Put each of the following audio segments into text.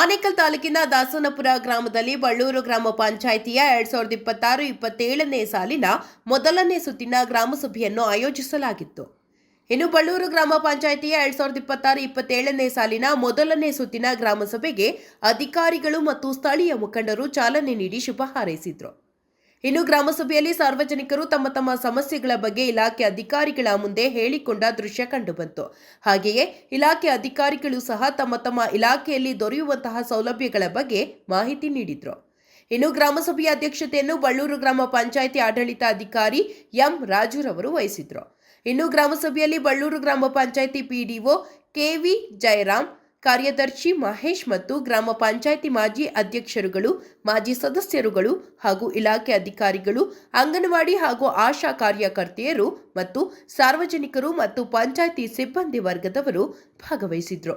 ಆನೇಕಲ್ ತಾಲೂಕಿನ ದಾಸನಪುರ ಗ್ರಾಮದಲ್ಲಿ ಬಳ್ಳೂರು ಗ್ರಾಮ ಪಂಚಾಯಿತಿಯ 2026-27ನೇ ಸಾಲಿನ ಮೊದಲನೇ ಸುತ್ತಿನ ಗ್ರಾಮಸಭೆಯನ್ನು ಆಯೋಜಿಸಲಾಗಿತ್ತು. ಇನ್ನು ಬಳ್ಳೂರು ಗ್ರಾಮ ಪಂಚಾಯಿತಿಯ 2026-27ನೇ ಸಾಲಿನ ಮೊದಲನೇ ಸುತ್ತಿನ ಗ್ರಾಮಸಭೆಗೆ ಅಧಿಕಾರಿಗಳು ಮತ್ತು ಸ್ಥಳೀಯ ಮುಖಂಡರು ಚಾಲನೆ ನೀಡಿ ಶುಭ ಹಾರೈಸಿದರು. ಇನ್ನು ಗ್ರಾಮಸಭೆಯಲ್ಲಿ ಸಾರ್ವಜನಿಕರು ತಮ್ಮ ತಮ್ಮ ಸಮಸ್ಯೆಗಳ ಬಗ್ಗೆ ಇಲಾಖೆ ಅಧಿಕಾರಿಗಳ ಮುಂದೆ ಹೇಳಿಕೊಂಡ ದೃಶ್ಯ ಕಂಡುಬಂತು. ಹಾಗೆಯೇ ಇಲಾಖೆ ಅಧಿಕಾರಿಗಳು ಸಹ ತಮ್ಮ ತಮ್ಮ ಇಲಾಖೆಯಲ್ಲಿ ದೊರೆಯುವಂತಹ ಸೌಲಭ್ಯಗಳ ಬಗ್ಗೆ ಮಾಹಿತಿ ನೀಡಿದರು. ಇನ್ನು ಗ್ರಾಮಸಭೆಯ ಅಧ್ಯಕ್ಷತೆಯನ್ನು ಬಳ್ಳೂರು ಗ್ರಾಮ ಪಂಚಾಯಿತಿ ಆಡಳಿತಾಧಿಕಾರಿ ಎಂ ರಾಜುರವರು ವಹಿಸಿದರು. ಇನ್ನು ಗ್ರಾಮಸಭೆಯಲ್ಲಿ ಬಳ್ಳೂರು ಗ್ರಾಮ ಪಂಚಾಯಿತಿ ಪಿಡಿಒ ಕೆವಿ ಜಯರಾಮ್, ಕಾರ್ಯದರ್ಶಿ ಮಹೇಶ್ ಮತ್ತು ಗ್ರಾಮ ಪಂಚಾಯಿತಿ ಮಾಜಿ ಅಧ್ಯಕ್ಷರುಗಳು, ಮಾಜಿ ಸದಸ್ಯರುಗಳು ಹಾಗೂ ಇಲಾಖೆ ಅಧಿಕಾರಿಗಳು, ಅಂಗನವಾಡಿ ಹಾಗೂ ಆಶಾ ಕಾರ್ಯಕರ್ತೆಯರು ಮತ್ತು ಸಾರ್ವಜನಿಕರು ಮತ್ತು ಪಂಚಾಯಿತಿ ಸಿಬ್ಬಂದಿ ವರ್ಗದವರು ಭಾಗವಹಿಸಿದ್ರು.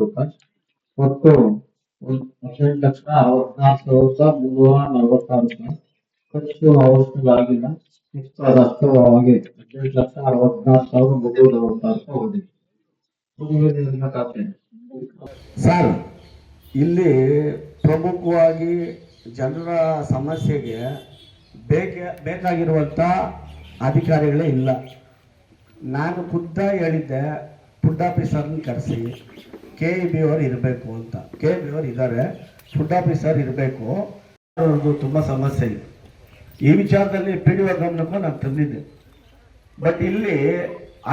ರೂಪಾಯಿ ಒಟ್ಟು 18,64,346 ರೂಪಾಯಿ ಖರ್ಚು ಅವಶ್ಯವಾಗಿಲ್ಲ. ಅಷ್ಟು ಹಾಗೆ 18,64,346 ರೂಪಾಯಿ ಸರ್, ಇಲ್ಲಿ ಪ್ರಮುಖವಾಗಿ ಜನರ ಸಮಸ್ಯೆಗೆ ಬೇಕಾಗಿರುವಂಥ ಅಧಿಕಾರಿಗಳೇ ಇಲ್ಲ. ನಾನು ಖುದ್ದಾಗಿ ಹೇಳಿದ್ದೆ, ಫುಡ್ ಆಫೀಸರ್ನ ಕರೆಸಿ KEB ಅವರು ಇರಬೇಕು ಅಂತ. KEB ಅವರು ಇದ್ದಾರೆ, ಫುಡ್ ಆಫೀಸರ್ ಇರಬೇಕು. ಅವ್ರದ್ದು ತುಂಬ ಸಮಸ್ಯೆ ಇದೆ. ಈ ವಿಚಾರದಲ್ಲಿ PDO ಗಮನಕ್ಕೂ ನಾನು ತಂದಿದ್ದೆ. ಬಟ್ ಇಲ್ಲಿ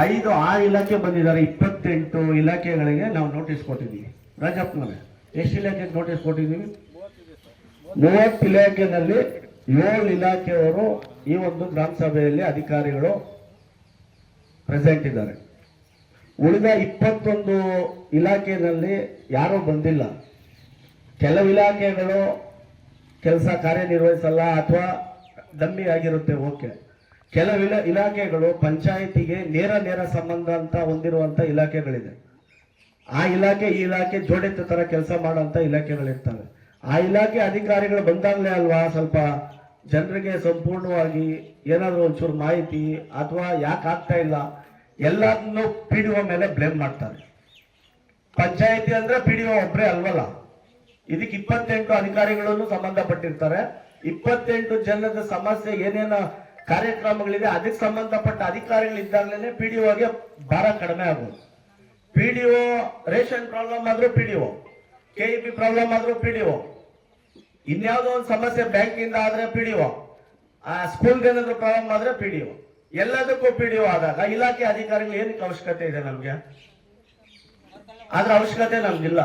5-6 ಇಲಾಖೆ ಬಂದಿದ್ದಾರೆ. 28 ಇಲಾಖೆಗಳಿಗೆ ನಾವು ನೋಟಿಸ್ ಕೊಟ್ಟಿದ್ದೀವಿ. ರಾಜಪ್ಪನವರೇ, ಎಷ್ಟು ಇಲಾಖೆಗೆ ನೋಟಿಸ್ ಕೊಟ್ಟಿದ್ದೀವಿ? 30 ಇಲಾಖೆಯಲ್ಲಿ 7 ಇಲಾಖೆಯವರು ಈ ಒಂದು ಗ್ರಾಮ ಸಭೆಯಲ್ಲಿ ಅಧಿಕಾರಿಗಳು ಪ್ರೆಸೆಂಟ್ ಇದ್ದಾರೆ. ಉಳಿದ 21 ಇಲಾಖೆಯಲ್ಲಿ ಯಾರೂ ಬಂದಿಲ್ಲ. ಕೆಲವು ಇಲಾಖೆಗಳು ಕೆಲಸ ಕಾರ್ಯನಿರ್ವಹಿಸಲ್ಲ ಅಥವಾ ಡಮ್ಮಿ ಆಗಿರುತ್ತೆ, ಓಕೆ. ಕೆಲವು ಇಲಾಖೆಗಳು ಪಂಚಾಯಿತಿಗೆ ನೇರ ಸಂಬಂಧ ಅಂತ ಹೊಂದಿರುವಂಥ ಇಲಾಖೆಗಳಿದೆ. ಆ ಇಲಾಖೆ ಈ ಇಲಾಖೆ ಜೋಡಿತ ಥರ ಕೆಲಸ ಮಾಡೋಂಥ ಇಲಾಖೆಗಳಿರ್ತವೆ. ಆ ಇಲಾಖೆ ಅಧಿಕಾರಿಗಳು ಬಂದಾಗಲೇ ಅಲ್ವಾ ಸ್ವಲ್ಪ ಜನರಿಗೆ ಸಂಪೂರ್ಣವಾಗಿ ಏನಾದರೂ ಒಂಚೂರು ಮಾಹಿತಿ ಅಥವಾ ಯಾಕೆ ಆಗ್ತಾ ಇಲ್ಲ ಎಲ್ಲದನ್ನು PDO ಮೇಲೆ ಬ್ಲೇಮ್ ಮಾಡ್ತಾರೆ. ಪಂಚಾಯಿತಿ ಅಂದ್ರೆ PDO ಒಬ್ಬರೇ ಅಲ್ವಲ್ಲ. ಇದಕ್ಕೆ 28 ಅಧಿಕಾರಿಗಳನ್ನು ಸಂಬಂಧಪಟ್ಟಿರ್ತಾರೆ. 28 ಜನದ ಸಮಸ್ಯೆ ಏನೇನು ಕಾರ್ಯಕ್ರಮಗಳಿದೆ ಅದಕ್ಕೆ ಸಂಬಂಧಪಟ್ಟ ಅಧಿಕಾರಿಗಳಿದ್ದಾಗಲೇ PDOಗೆ ಭಾರ ಕಡಿಮೆ ಆಗೋದು. PDO ರೇಷನ್ ಪ್ರಾಬ್ಲಮ್ ಆದ್ರೂ PDO, KEB ಪ್ರಾಬ್ಲಮ್ ಆದ್ರೂ PDO, ಇನ್ಯಾವುದೋ ಒಂದು ಸಮಸ್ಯೆ ಬ್ಯಾಂಕಿಂದ ಆದ್ರೆ PDO, ಸ್ಕೂಲ್ಗೆ ಏನಾದ್ರು ಪ್ರಾಬ್ಲಮ್ ಆದ್ರೆ PDO, ಎಲ್ಲದಕ್ಕೂ PDO ಆದಾಗ ಇಲಾಖೆ ಅಧಿಕಾರಿಗಳು ಏನಕ್ಕೆ ಅವಶ್ಯಕತೆ ಇದೆ? ನಮ್ಗೆ ಅದ್ರ ಅವಶ್ಯಕತೆ ನಮ್ಗಿಲ್ಲ.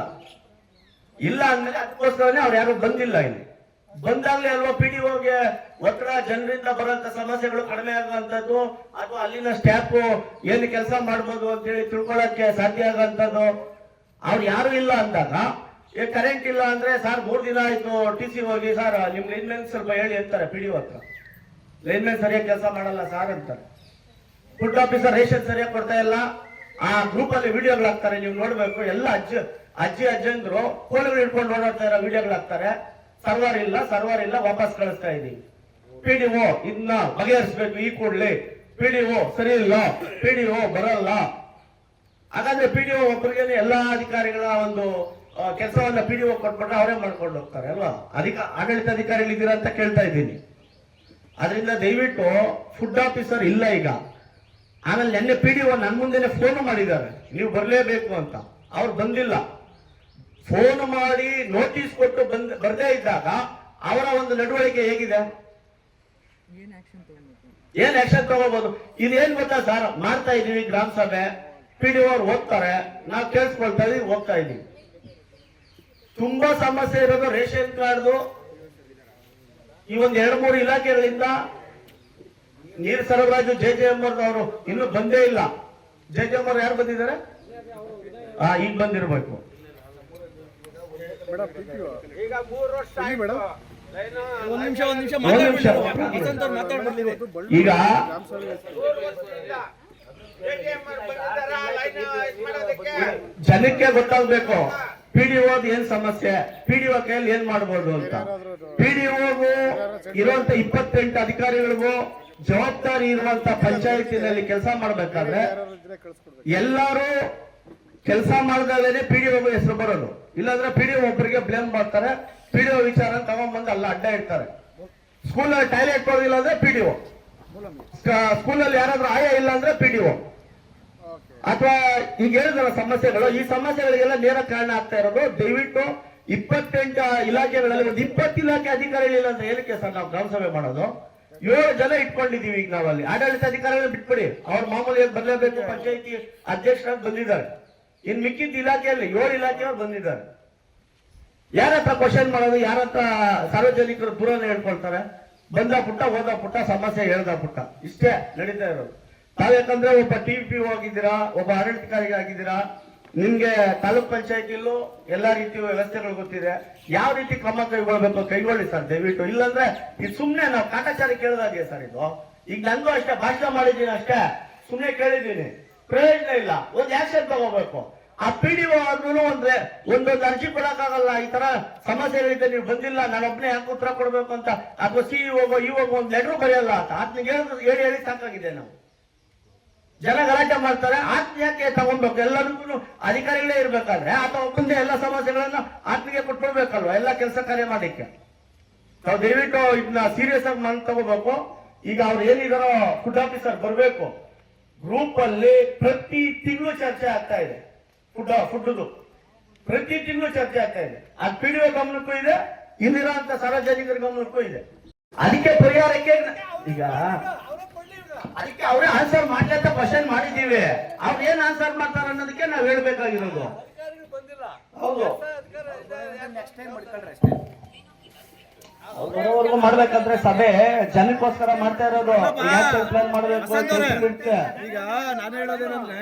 ಇಲ್ಲ ಅಂದ್ಮೇಲೆ ಅದಕ್ಕೋಸ್ಕರನೇ ಅವ್ರು ಯಾರು ಬಂದಿಲ್ಲ. ಇಲ್ಲಿ ಬಂದಾಗ್ಲೇ ಅಲ್ವಾ PDOಗೆ ಒತ್ತಡ, ಜನರಿಂದ ಬರುವಂತ ಸಮಸ್ಯೆಗಳು ಕಡಿಮೆ ಆಗುವಂತದ್ದು ಅಥವಾ ಅಲ್ಲಿನ ಸ್ಟಾಫ್ ಏನು ಕೆಲಸ ಮಾಡ್ಬೋದು ಅಂತೇಳಿ ತಿಳ್ಕೊಳ್ಳಕ್ಕೆ ಸಾಧ್ಯ ಆಗುವಂಥದ್ದು. ಅವ್ರು ಯಾರು ಇಲ್ಲ ಅಂದಾಗ, ಕರೆಂಟ್ ಇಲ್ಲ ಅಂದ್ರೆ ಸರ್ 3 ದಿನ ಆಯ್ತು TC ಹೋಗಿ, ಸರ್ ನಿಮ್ ಲೈನ್ಮೆನ್ ಸ್ವಲ್ಪ ಹೇಳಿ ಅಂತಾರೆ PDO ಹತ್ರ. ಲೈನ್ಮೆನ್ ಸರಿಯಾಗಿ ಕೆಲಸ ಮಾಡಲ್ಲ ಸಾರ್ ಅಂತಾರೆ. ಫುಡ್ ಆಫೀಸರ್ ರೇಷನ್ ಸರಿಯಾಗಿ ಕೊಡ್ತಾ ಇಲ್ಲ. ಆ ಗ್ರೂಪ್ ಅಲ್ಲಿ ವಿಡಿಯೋಗಳಾಗ್ತಾರೆ, ನೀವು ನೋಡ್ಬೇಕು. ಎಲ್ಲ ಅಜ್ಜಂದ್ರು ಫೋನ್ಗಳು ಇಟ್ಕೊಂಡು ಓಡಾಡ್ತಾ ಇರೋ ವಿಡಿಯೋಗಳಾಗ್ತಾರೆ. ಸರ್ವರ್ ಇಲ್ಲ, ವಾಪಸ್ ಕಳಿಸ್ತಾ ಇದೀವಿ. PDO ಇದನ್ನ ಬಗೆಹರಿಸಬೇಕು ಈ ಕೂಡಲೇ. PDO ಸರಿ ಇಲ್ಲ, PDO ಬರಲ್ಲ. ಹಾಗಾದ್ರೆ PDO ಒಬ್ಬರಿಗೆ ಎಲ್ಲಾ ಅಧಿಕಾರಿಗಳ ಒಂದು ಕೆಲಸವನ್ನ PDO ಕೊಟ್ಬಿಟ್ರೆ ಅವರೇ ಮಾಡ್ಕೊಂಡು ಹೋಗ್ತಾರೆ ಅಲ್ವಾ? ಆಡಳಿತಾಧಿಕಾರಿಗಳಿದ್ದೀರಾ ಅಂತ ಕೇಳ್ತಾ ಇದ್ದೀನಿ. ಅದರಿಂದ ದಯವಿಟ್ಟು ಫುಡ್ ಆಫೀಸರ್ ಇಲ್ಲ ಈಗ. ಆಮೇಲೆ ನಿನ್ನೆ PDO ನನ್ನ ಮುಂದೆನೆ ಫೋನ್ ಮಾಡಿದ್ದಾರೆ, ನೀವು ಬರಲೇಬೇಕು ಅಂತ. ಅವ್ರು ಬಂದಿಲ್ಲ. ಫೋನ್ ಮಾಡಿ ನೋಟಿಸ್ ಕೊಟ್ಟು ಬರ್ದೇ ಇದ್ದಾಗ ಅವರ ಒಂದು ನಡವಳಿಕೆ ಹೇಗಿದೆ? ಏನ್ ಆಕ್ಷನ್ ತಗೋಬಹುದು? ಇದೇನ್ ಗೊತ್ತಾ ಸರ್, ಮಾಡ್ತಾ ಇದೀವಿ ಗ್ರಾಮ ಸಭೆ, PDO ಅವ್ರು ಹೋಗ್ತಾರೆ, ನಾವು ಕೇಳಿಸ್ಕೊಳ್ತಾ ಇದೀವಿ, ಹೋಗ್ತಾ ಇದೀವಿ. ತುಂಬಾ ಸಮಸ್ಯೆ ಇರೋದು ರೇಷನ್ ಕಾರ್ಡ್ದು. ಈ ಒಂದು 2-3 ಇಲಾಖೆಗಳಿಂದ ನೀರು ಸರಬರಾಜು JJM ಅವರು ಇನ್ನೂ ಬಂದೇ ಇಲ್ಲ. JJM ಅವರು ಯಾರು ಬಂದಿದ್ದಾರೆ? ಈಗ ಬಂದಿರಬೇಕು. ಈಗ ಜನಕ್ಕೆ ಗೊತ್ತಾಗ್ಬೇಕು PDO ಏನ್ ಸಮಸ್ಯೆ, PDO ಕೈಯಲ್ಲಿ ಏನ್ ಮಾಡಬಹುದು ಅಂತ. PDO ಇರುವಂತ 28 ಅಧಿಕಾರಿಗಳಿಗೂ ಜವಾಬ್ದಾರಿ ಇರುವಂತ ಪಂಚಾಯತಿನಲ್ಲಿ ಕೆಲಸ ಮಾಡ್ಬೇಕಾದ್ರೆ ಎಲ್ಲರೂ ಕೆಲಸ ಮಾಡಿದಾಗಲೇ PDO ಹೆಸರು ಬರೋದು, ಇಲ್ಲಾಂದ್ರೆ PDO ಒಬ್ಬರಿಗೆ ಬ್ಲೇಮ್ ಮಾಡ್ತಾರೆ. PDO ವಿಚಾರ ತಗೊಂಡ್ಬಂದು ಅಲ್ಲ ಅಡ್ಡ ಇಡ್ತಾರೆ. ಸ್ಕೂಲಲ್ಲಿ ಟಾಯ್ಲೆಟ್ ಹೋಗಿಲ್ಲ ಅಂದ್ರೆ PDO, ಸ್ಕೂಲಲ್ಲಿ ಯಾರಾದ್ರೂ ಆಯ ಇಲ್ಲ ಅಂದ್ರೆ PDO, ಅಥವಾ ಈಗ ಹೇಳಿದ್ರ ಸಮಸ್ಯೆಗಳು, ಈ ಸಮಸ್ಯೆಗಳಿಗೆಲ್ಲ ನೇರ ಕಾರಣ ಆಗ್ತಾ ಇರೋದು. ದಯವಿಟ್ಟು 28 ಇಲಾಖೆಗಳಲ್ಲಿ ಒಂದು 20 ಇಲಾಖೆ ಅಧಿಕಾರಿಗಳಿಲ್ಲ ಅಂದ್ರೆ ಏನಕ್ಕೆ ಸರ್ ನಾವು ಗ್ರಾಮ ಸಭೆ ಮಾಡೋದು? 7 ಜನ ಇಟ್ಕೊಂಡಿದೀವಿ ಈಗ ನಾವಲ್ಲಿ. ಆಡಳಿತ ಅಧಿಕಾರಿಗಳು ಬಿಟ್ಬಿಡಿ, ಅವ್ರ ಮಾಮೂಲಿ ಬದಲೇಬೇಕು, ಪಂಚಾಯತಿ ಅಧ್ಯಕ್ಷರಾಗಿ ಬಂದಿದ್ದಾರೆ. ಇನ್ ಮಿಕ್ಕಿದ ಇಲಾಖೆಯಲ್ಲಿ 7 ಇಲಾಖೆಯವ್ರು ಬಂದಿದ್ದಾರೆ. ಯಾರ ಹತ್ರ ಕ್ವಶನ್ ಮಾಡೋದು, ಯಾರ ಹತ್ರ ಸಾರ್ವಜನಿಕರು ದೂರನೇ ಹೇಳ್ಕೊಳ್ತಾರೆ? ಬಂದ ಪುಟ್ಟ ಹೋದ ಪುಟ್ಟ ಸಮಸ್ಯೆ ಹೇಳ್ದ ಪುಟ್ಟ, ಇಷ್ಟೇ ನಡೀತಾ ಇರೋದು. ತಾವೇಕಂದ್ರೆ ಒಬ್ಬ TP ಆಗಿದ್ದೀರಾ, ಒಬ್ಬ ಆಡಳಿತಾಧಿಕಾರಿ ಆಗಿದ್ದೀರಾ, ನಿಮ್ಗೆ ತಾಲೂಕ್ ಪಂಚಾಯತಿಯಲ್ಲೂ ಎಲ್ಲಾ ರೀತಿಯ ವ್ಯವಸ್ಥೆಗಳು ಗೊತ್ತಿದೆ. ಯಾವ ರೀತಿ ಕ್ರಮ ಕೈಗೊಳ್ಳಿ ಸರ್ ದಯವಿಟ್ಟು. ಇಲ್ಲಾಂದ್ರೆ ಇದು ಸುಮ್ನೆ ನಾವು ಕಾಟಾಚಾರ ಕೇಳಿದಾಗೆ ಸರ್ ಇದು. ಈಗ ನಂದು ಅಷ್ಟೇ ಭಾಷಣ ಮಾಡಿದ್ದೀನಿ, ಅಷ್ಟೇ ಸುಮ್ನೆ ಕೇಳಿದ್ದೀನಿ, ಪ್ರಯೋಜನ ಇಲ್ಲ. ಒಂದು ಆಕ್ಷನ್ ತಗೋಬೇಕು. ಆ PDO ಆದ್ರೂ ಒಂದೊಂದು ಅರ್ಜಿ ಕೊಡಕ್ಕಾಗಲ್ಲ. ಈ ತರ ಸಮಸ್ಯೆಗಳಿದೆ, ನೀವು ಬಂದಿಲ್ಲ, ನಾನೊಬ್ನೇ ಯಾಕೆ ಉತ್ತರ ಕೊಡ್ಬೇಕು ಅಂತ, ಅಥವಾ CEO ಒಂದು ಲೆಟರ್ ಬರೆಯಲ್ಲ ಅಂತ ಆತ್ನಿಗೆ ಹೇಳಿ ಸಾಕಾಗಿದೆ. ನಾವು ಜನ ಗಲಾಟೆ ಮಾಡ್ತಾರೆ, ಆತ್ಮ ಯಾಕೆ ತಗೊಂಡ್ಬೇಕು? ಎಲ್ಲರಿಗೂ ಅಧಿಕಾರಿಗಳೇ ಇರ್ಬೇಕಾದ್ರೆ ಆತ ಒಬ್ಬಂದೇ ಎಲ್ಲ ಸಮಸ್ಯೆಗಳನ್ನ ಆತ್ಮಿಗೆ ಕೊಟ್ಕೊಡ್ಬೇಕಲ್ವ ಎಲ್ಲ ಕೆಲಸ ಕಾರ್ಯ ಮಾಡಿಕ್ಕೆ. ನಾವು ದಯವಿಟ್ಟು ಇದನ್ನ ಸೀರಿಯಸ್ ಆಗಿ ನಾನು ತಗೋಬೇಕು. ಈಗ ಅವ್ರು ಏನಿದಾರೋ ಫುಡ್ ಆಫೀಸರ್ ಬರ್ಬೇಕು. ಗ್ರೂಪ್ ಅಲ್ಲಿ ಪ್ರತಿ ತಿಂಗಳು ಚರ್ಚೆ ಆಗ್ತಾ ಇದೆ. ಫುಡ್ದು ಪ್ರತಿ ತಿಂಗಳು ಚರ್ಚೆ ಆಗ್ತಾ ಇದೆ. ಅದು PDO ಗಮನಕ್ಕೂ ಇದೆ, ಇಲ್ಲಿರೋಂತ ಸಾರ್ವಜನಿಕರ ಗಮನಕ್ಕೂ ಇದೆ. ಅದಕ್ಕೆ ಪರಿಹಾರಕ್ಕೆ ಈಗ ಅದಕ್ಕೆ ಅವರೇ ಆನ್ಸರ್ ಮಾಡ್ಲಿ ಅಂತ ಕ್ವಶನ್ ಮಾಡಿದೀವಿ. ಅವ್ರು ಏನ್ ಆನ್ಸರ್ ಮಾಡ್ತಾರೆ ಅನ್ನೋದಕ್ಕೆ ನಾವ್ ಹೇಳ್ಬೇಕಾಗಿರೋದು. ಹೌದು, ಬರೋವರೆಗೂ ಮಾಡ್ಬೇಕಂದ್ರೆ ಸಭೆ ಜನಕ್ಕೋಸ್ಕರ ಮಾಡ್ತಾ ಇರೋದು. ಪ್ಲಾನ್ ಮಾಡ್ಬೇಕು ಈಗ ನಾನು ಹೇಳೋದೇನಂದ್ರೆ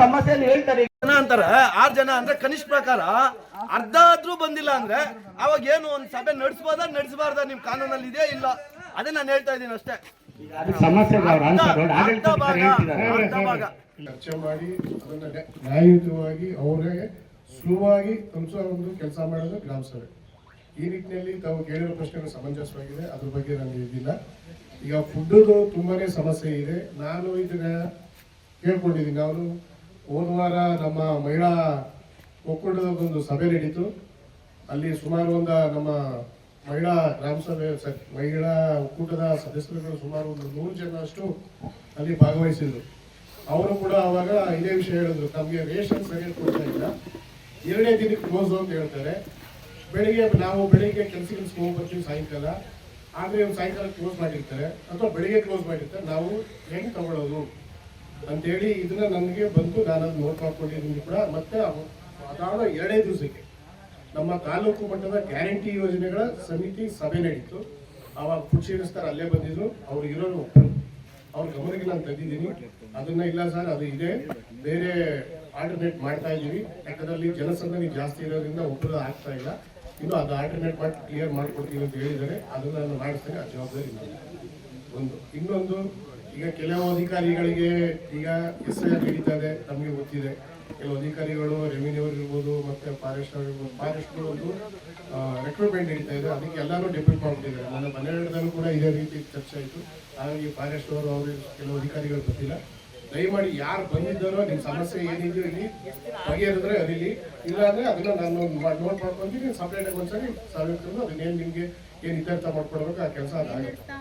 ಸಮಸ್ಯೆ ಹೇಳ್ತಾರೆ. ಜನ ಅಂತಾರೆ 6 ಜನ ಅಂದ್ರೆ ಕನಿಷ್ಠ ಪ್ರಕಾರ ಅರ್ಧ ಆದ್ರೂ ಬಂದಿಲ್ಲ ಅಂದ್ರೆ ಅವಾಗ ಏನು ಒಂದ್ ಸಭೆ ನಡೆಸಬಹುದಾ ನಡೆಸಬಾರ್ದ ನಿಮ್ ಕಾನೂನಲ್ಲಿ ಇದೆಯಾ ಇಲ್ಲ? ಅದೇ ನಾನು ಹೇಳ್ತಾ ಇದ್ದೀನಿ ಅಷ್ಟೇ. ಚರ್ಚೆ ಮಾಡಿ ಅದನ್ನ ನ್ಯಾಯಯುತವಾಗಿ ಅವರೇ ಸುಲಭವಾಗಿ ತಲುಪಿಸೋ ಒಂದು ಕೆಲಸ ಮಾಡೋದು ಗ್ರಾಮ ಸಭೆ. ಈ ನಿಟ್ಟಿನಲ್ಲಿ ತಾವು ಕೇಳಿರೋ ಪ್ರಶ್ನೆಗಳು ಸಮಂಜಸವಾಗಿದೆ, ಅದ್ರ ಬಗ್ಗೆ ನನಗೆ ಇದಿಲ್ಲ. ಈಗ ಫುಡ್ದು ತುಂಬಾನೇ ಸಮಸ್ಯೆ ಇದೆ. ನಾನು ಇದನ್ನ ಕೇಳ್ಕೊಂಡಿದ್ದೀನಿ. ನಾನು ಹೋದ ವಾರ ನಮ್ಮ ಮಹಿಳಾ ಒಕ್ಕೂಟದ ಒಂದು ಸಭೆ ನಡೀತು. ಅಲ್ಲಿ ಸುಮಾರು ನಮ್ಮ ಮಹಿಳಾ ಗ್ರಾಮ ಸಭೆ ಮಹಿಳಾ ಒಕ್ಕೂಟದ ಸದಸ್ಯರುಗಳು ಸುಮಾರು ಒಂದು 100 ಜನ ಅಷ್ಟು ಅಲ್ಲಿ ಭಾಗವಹಿಸಿದ್ರು. ಅವರು ಕೂಡ ಅವಾಗ ಇದೇ ವಿಷಯ ಹೇಳಿದ್ರು, ತಮಗೆ ರೇಷನ್ ಸರಿಯಾಗಿ ಕೊಡ್ತಾ ಇಲ್ಲ, 2ನೇ ದಿನಕ್ಕೆ ಕ್ಲೋಸ್ ಅಂತ ಹೇಳ್ತಾರೆ. ನಾವು ಬೆಳಿಗ್ಗೆ ಕೆಲಸಕ್ಕೆ ಹೋಗ್ಬರ್ತೀವಿ ಸಾಯಂಕಾಲ, ಆದ್ರೆ ಸಾಯಂಕಾಲ ಕ್ಲೋಸ್ ಮಾಡಿರ್ತಾರೆ ಅಥವಾ ಬೆಳಿಗ್ಗೆ ಕ್ಲೋಸ್ ಮಾಡಿರ್ತಾರೆ. ನಾವು ಹೆಂಗೆ ತಗೊಳ್ಳೋದು ಅಂತೇಳಿ ಇದನ್ನ ನನಗೆ ಬಂದು ನಾನು ಅದು ನೋಟ್ ಮಾಡ್ಕೊಂಡಿದ್ದೀನಿ ಕೂಡ. ಮತ್ತೆ ಅದಾದ 2ನೇ ದಿವಸಕ್ಕೆ ನಮ್ಮ ತಾಲೂಕು ಮಟ್ಟದ ಗ್ಯಾರಂಟಿ ಯೋಜನೆಗಳ ಸಮಿತಿ ಸಭೆ ನಡೀತು. ಅವಾಗ ಫುಡ್ ಸೇರಿಸ್ತಾರೆ, ಅಲ್ಲೇ ಬಂದಿದ್ರು. ಅವ್ರು ಇರೋರು ಅವ್ರ ಗಮನಕ್ಕೆ ನಾನು ತಂದಿದ್ದೀನಿ. ಅದನ್ನ ಇಲ್ಲ ಸರ್, ಅದು ಇದೆ, ಬೇರೆ ಆಲ್ಟರ್ನೇಟ್ ಮಾಡ್ತಾ ಇದ್ದೀವಿ. ಯಾಕಂದ್ರೆ ಅಲ್ಲಿ ಜನಸಂದಣಿ ಜಾಸ್ತಿ ಇರೋದ್ರಿಂದ ಒಬ್ಬರು ಆಗ್ತಾ ಇಲ್ಲ. ಇನ್ನು ಅದು ಆಲ್ಟರ್ನೇಟ್ ಮಾಡಿ ಕ್ಲಿಯರ್ ಮಾಡ್ಕೊಡ್ತೀವಿ ಅಂತ ಹೇಳಿದ್ದಾರೆ. ಅದನ್ನ ನಾನು ಮಾಡಿಸ್ತೇನೆ, ಆ ಜವಾಬ್ದಾರಿ ನಾನು. ಇನ್ನೊಂದು, ಈಗ ಕೆಲವು ಅಧಿಕಾರಿಗಳಿಗೆ ಈಗ SIR ನಡೀತಾ ಇದೆ, ನಮಗೆ ಗೊತ್ತಿದೆ. ಕೆಲವು ಅಧಿಕಾರಿಗಳು ರೆವಿನ್ಯೂ ಇರ್ಬೋದು, ಮತ್ತೆ ಫಾರೆಸ್ಟ್ ಇರ್ಬೋದು, ಫಾರೆಸ್ಟ್ ಒಂದು ರೆಕ್ರೂಟ್ಮೆಂಟ್ ನಡೀತಾ ಇದೆ. ಅದಕ್ಕೆ ಎಲ್ಲರೂ ಡೆಪ್ಯೂಟ್ ಮಾಡ್ಬಿಟ್ಟಿದ್ದಾರೆ. ನನ್ನ ಮನೆಯಲ್ಲೂ ಕೂಡ ಇದೇ ರೀತಿ ಚರ್ಚೆ ಆಯಿತು. ಹಾಗಾಗಿ ಫಾರೆಸ್ಟ್ ಅವರು ಕೆಲವು ಅಧಿಕಾರಿಗಳು ಗೊತ್ತಿಲ್ಲ. ದಯಮಾಡಿ ಯಾರು ಬಂದಿದ್ದಾರೋ ನಿಮ್ಮ ಸಮಸ್ಯೆ ಏನಿದೆಯೋ ಇಲ್ಲಿ ಬಗೆಹರಿದ್ರೆ ಅರಿಲಿ, ಇಲ್ಲಾಂದ್ರೆ ಅದನ್ನ ನಾನು ನೋಟ್ ಮಾಡ್ಕೊಂತೀನಿ. ಸಪ್ರೇಟ್ ಆಗಿ ಒಂದ್ಸರಿ ಸಾವಿರ ಅದನ್ನೇನು ನಿಮ್ಗೆ ಏನು ಇತ್ಯರ್ಥ ಮಾಡ್ಕೊಡ್ಬೇಕು ಆ ಕೆಲಸ ಅದಾಗುತ್ತೆ.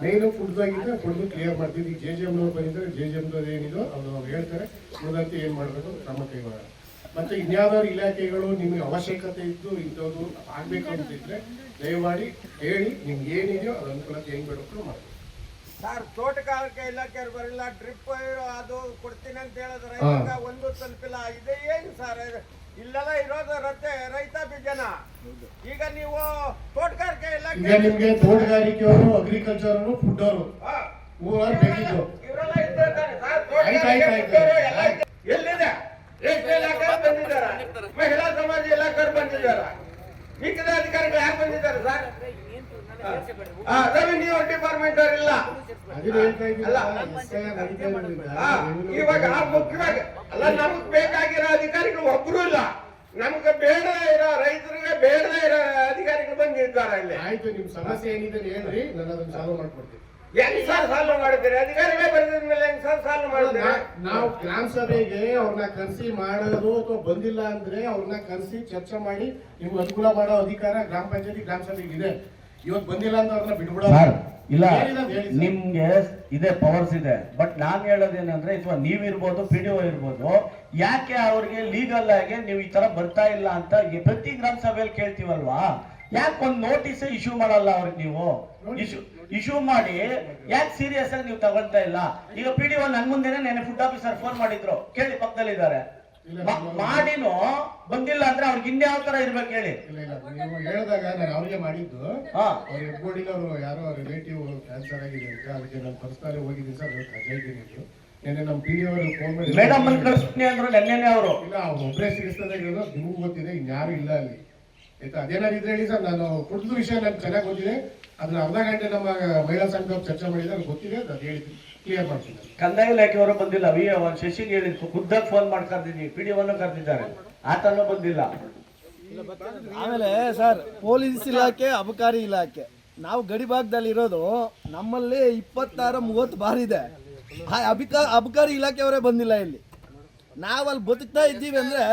ಮೇನು ಫುಡ್ದಾಗಿದ್ದರೆ ಫುಡ್ ಕ್ಲಿಯರ್ ಮಾಡ್ತೀವಿ. ಈಗ JGM ಬಂದಿದ್ದಾರೆ, JGM ಏನಿದೋ ಅದು ಅವ್ರು ಹೇಳ್ತಾರೆ, ಉಳಿದಂತೆ ಏನು ಮಾಡಬೇಕು ಕ್ರಮ ಕೈಗೊಳ್ಳೋಣ. ಮತ್ತೆ ಇನ್ಯಾವ್ದಾದ್ರು ಇಲಾಖೆಗಳು ನಿಮಗೆ ಅವಶ್ಯಕತೆ ಇದ್ದು ಇಂಥದ್ದು ಆಗ್ಬೇಕು ಅಂತಿದ್ರೆ ದಯಮಾಡಿ ಹೇಳಿ, ನಿಮ್ಗೆ ಏನಿದೆಯೋ ಅದು ಅನುಕೂಲತೆ ಹೆಂಗ್ ಬೇಡಕ್ಕೂ ಮಾಡಿ. ಸರ್, ತೋಟಗಾರಿಕೆ ಇಲಾಖೆ ಬರಲ್ಲ, ಡ್ರಿಪ್ ಅದು ಕೊಡ್ತೀನಿ ಅಂತ ಹೇಳಿದ್ರೆ ಒಂದು ತಲುಪಿಲ್ಲ. ಇದೆ ಏನು ಸರ್? ಇಲ್ಲೆಲ್ಲ ಇರೋದು ರೈತಾಪಿ ಜನ. ಈಗ ನೀವು ತೋಟಗಾರಿಕೆ ಇಲಾಖೆ, ನಿಮ್ಗೆ ತೋಟಗಾರಿಕೆಯವರು, ಅಗ್ರಿಕಲ್ಚರ್ ಅವರು, ಫುಡ್ ಅವರು ಬೇಕಿದ್ದು ಇವರೆಲ್ಲ ಇದ್ದಾರೆ ಸರ್. ಎಲ್ಲಿದೆ? ರೇಷ್ಮೆ ಇಲಾಖೆ ಬಂದಿದ್ದಾರೆ, ಮಹಿಳಾ ಸಮಾಜ ಇಲಾಖೆ ಬಂದಿದ್ದಾರೆ, ಮಿಕ್ಕಿದ ಅಧಿಕಾರಿಗಳು ಯಾರು ಬಂದಿದ್ದಾರೆ ಸರ್? Revenue department ಅವರಿಲ್ಲ. ಇವಾಗ ಮುಖ್ಯವಾಗಿ ಅಲ್ಲ, ನಮಗ್ ಬೇಕಾಗಿರೋ ಅಧಿಕಾರಿಗಳು ಒಬ್ರು ಇಲ್ಲ. ನಮ್ಗೆ ಬೇಡ ಇರೋ ರೈತರಿಗೆ ಬೇಡದೇ ಇರೋ ಅಧಿಕಾರಿಗಳು ಬಂದಿದ್ದಾರೆ ಇಲ್ಲಿ. ಆಯ್ತು, ನಿಮ್ ಸಮಸ್ಯೆ ಏನಿದೆ ಹೇಳ್ರಿ, ನಾನು ಅದನ್ನ ಸಾಲ್ವ್ ಮಾಡ್ಕೊಡ್ತೀನಿ. ಹೆಂಗ್ ಸರ್ ಸಾಲ್ವ್ ಮಾಡಿದ್ರೆ ಅಧಿಕಾರಿಗಳೇ ಬರೆದಿದ ಮೇಲೆ ಹೆಂಗ್ ಸರ್ ಸಾಲ್ವ್ ಮಾಡಿದ್ರೆ? ನಾವು ಗ್ರಾಮ ಸಭೆಗೆ ಅವ್ರನ್ನ ಕರೆಸಿ ಮಾಡೋದು ಅಥವಾ ಬಂದಿಲ್ಲ ಅಂದ್ರೆ ಅವ್ರನ್ನ ಕರೆಸಿ ಚರ್ಚೆ ಮಾಡಿ ನಿಮ್ಗೆ ಅನುಕೂಲ ಮಾಡೋ ಅಧಿಕಾರ ಗ್ರಾಮ ಪಂಚಾಯತಿ ಗ್ರಾಮ ಸಭೆಗೆ ಇದೆ. ಇವತ್ತು ಬಂದಿಲ್ಲ ಅಂತ ಅವ್ರನ್ನ ಬಿಟ್ಬಿಡೋ ಸರ್ ಇಲ್ಲ, ಹೇಳಿ ಸರ್. ನಿಮ್ಗೆ ಇದೆ ಪವರ್ಸ್ ಇದೆ. ಬಟ್ ನಾನ್ ಹೇಳೋದೇನಂದ್ರೆ ಅಥವಾ ನೀವಿರ್ಬೋದು PDO ಇರ್ಬೋದು, ಯಾಕೆ ಅವ್ರಿಗೆ ಲೀಗಲ್ ಆಗಿ ನೀವು ಈ ತರ ಬರ್ತಾ ಇಲ್ಲ ಅಂತ ಪ್ರತಿ ಗ್ರಾಮ ಸಭೆಯಲ್ಲಿ ಕೇಳ್ತೀವಲ್ವಾ? ಯಾಕೆ ಒಂದು ನೋಟಿಸ್ ಇಶ್ಯೂ ಮಾಡಲ್ಲ ಅವ್ರಿಗೆ? ನೀವು ಇಶ್ಯೂ ಮಾಡಿ ಯಾಕೆ ಸೀರಿಯಸ್ ಆಗಿ ನೀವು ತಗೊಳ್ತಾ ಇಲ್ಲ? ಈಗ PDO ನನ್ ಮುಂದೆನೆ ನೆನೆ ಫುಡ್ ಆಫೀಸರ್ ಫೋನ್ ಮಾಡಿದ್ರು, ಕೇಳಿ ಪಕ್ಕದಲ್ಲಿದ್ದಾರೆ. ಮಾಡಿನೂ ಬಂದಿಲ್ಲ ಅಂದ್ರೆ ಅವ್ರಿಗೆ ಇನ್ಯಾವ ತರ ಇರ್ಬೇಕು ಹೇಳಿ? ಇಲ್ಲ ನೀವು ಹೇಳಿದಾಗ ನಾನು ಅವ್ರಿಗೆ ಮಾಡಿದ್ದು, ಅವ್ರ ಹೆಬ್ಬಗೋಡಿಗೆ ಅವರು ಯಾರೋ ರಿಲೇಟಿವ್ ಕ್ಯಾನ್ಸರ್ ಆಗಿದೆ ಅಂತ, ಅದಕ್ಕೆ ನಾನು ಪರ್ಸನಲ್ ಹೋಗಿದ್ದೀನಿ ಸರ್. ರಜೆ ಇದ್ದೀನಿ. ನೆನ್ನೆ ನಮ್ಮ PDO ಅವರು ಫೋನ್ ಮಾಡಿ ಮೇಡಮ್ ಅನ್ನು ಕಳಿಸ್ತೀನಿ ಅಂದ್ರು ನೆನ್ನೆನೆ ಅವರು. ಇಲ್ಲ, ಅವ್ರು ಒಬ್ಬರೇ ಸಿಗಿಸ್ತದೆ ಹೇಳೋದು ನಿಮಗೂ ಗೊತ್ತಿದೆ, ಇನ್ಯಾರು ಇಲ್ಲ ಅಲ್ಲಿ ಆಯ್ತಾ. ಅದೇನಾದ್ರು ಇದ್ರೆ ಹೇಳಿ ಸರ್. ನಾನು ಕುಡಿದ ವಿಷಯ ನನ್ಗೆ ಚೆನ್ನಾಗಿ ಗೊತ್ತಿದೆ. ಅದನ್ನ ಅರ್ಧ ಗಂಟೆ ನಮ್ಮ ಮಹಿಳಾ ಸಂಘದವ್ರು ಚರ್ಚೆ ಮಾಡಿದ್ರೆ ಅದು ಗೊತ್ತಿದೆ, ಅದು ಹೇಳ್ತೀನಿ, ಕ್ಲಿಯರ್ ಮಾಡ್ತೀನಿ. ಕಂದಾಯ ಇಲಾಖೆಯವರು ಬಂದಿಲ್ಲ. ಶಶಿಗೆ ಹೇಳಿದ್ರು, ಖುದ್ದಾಗಿ ಫೋನ್ ಮಾಡಿ ಕರೆದಿದ್ದೀವಿ. PDO ಕರೆದಿದ್ದಾರೆ, ಆತನೂ ಬಂದಿಲ್ಲ. ಆಮೇಲೆ ಸರ್, ಪೊಲೀಸ್ ಇಲಾಖೆ, ಅಬಕಾರಿ ಇಲಾಖೆ, ನಾವು ಗಡಿ ಭಾಗದಲ್ಲಿ ಇರೋದು. ನಮ್ಮಲ್ಲಿ 26-30 ಬಾರ್ ಇದೆ. ಅಬಕಾರಿ ಇಲಾಖೆಯವರೇ ಬಂದಿಲ್ಲ ಇಲ್ಲಿ. ನಾವಲ್ಲಿ ಬದುಕ್ತಾ ಇದ್ದೀವಿ ಅಂದ್ರೆ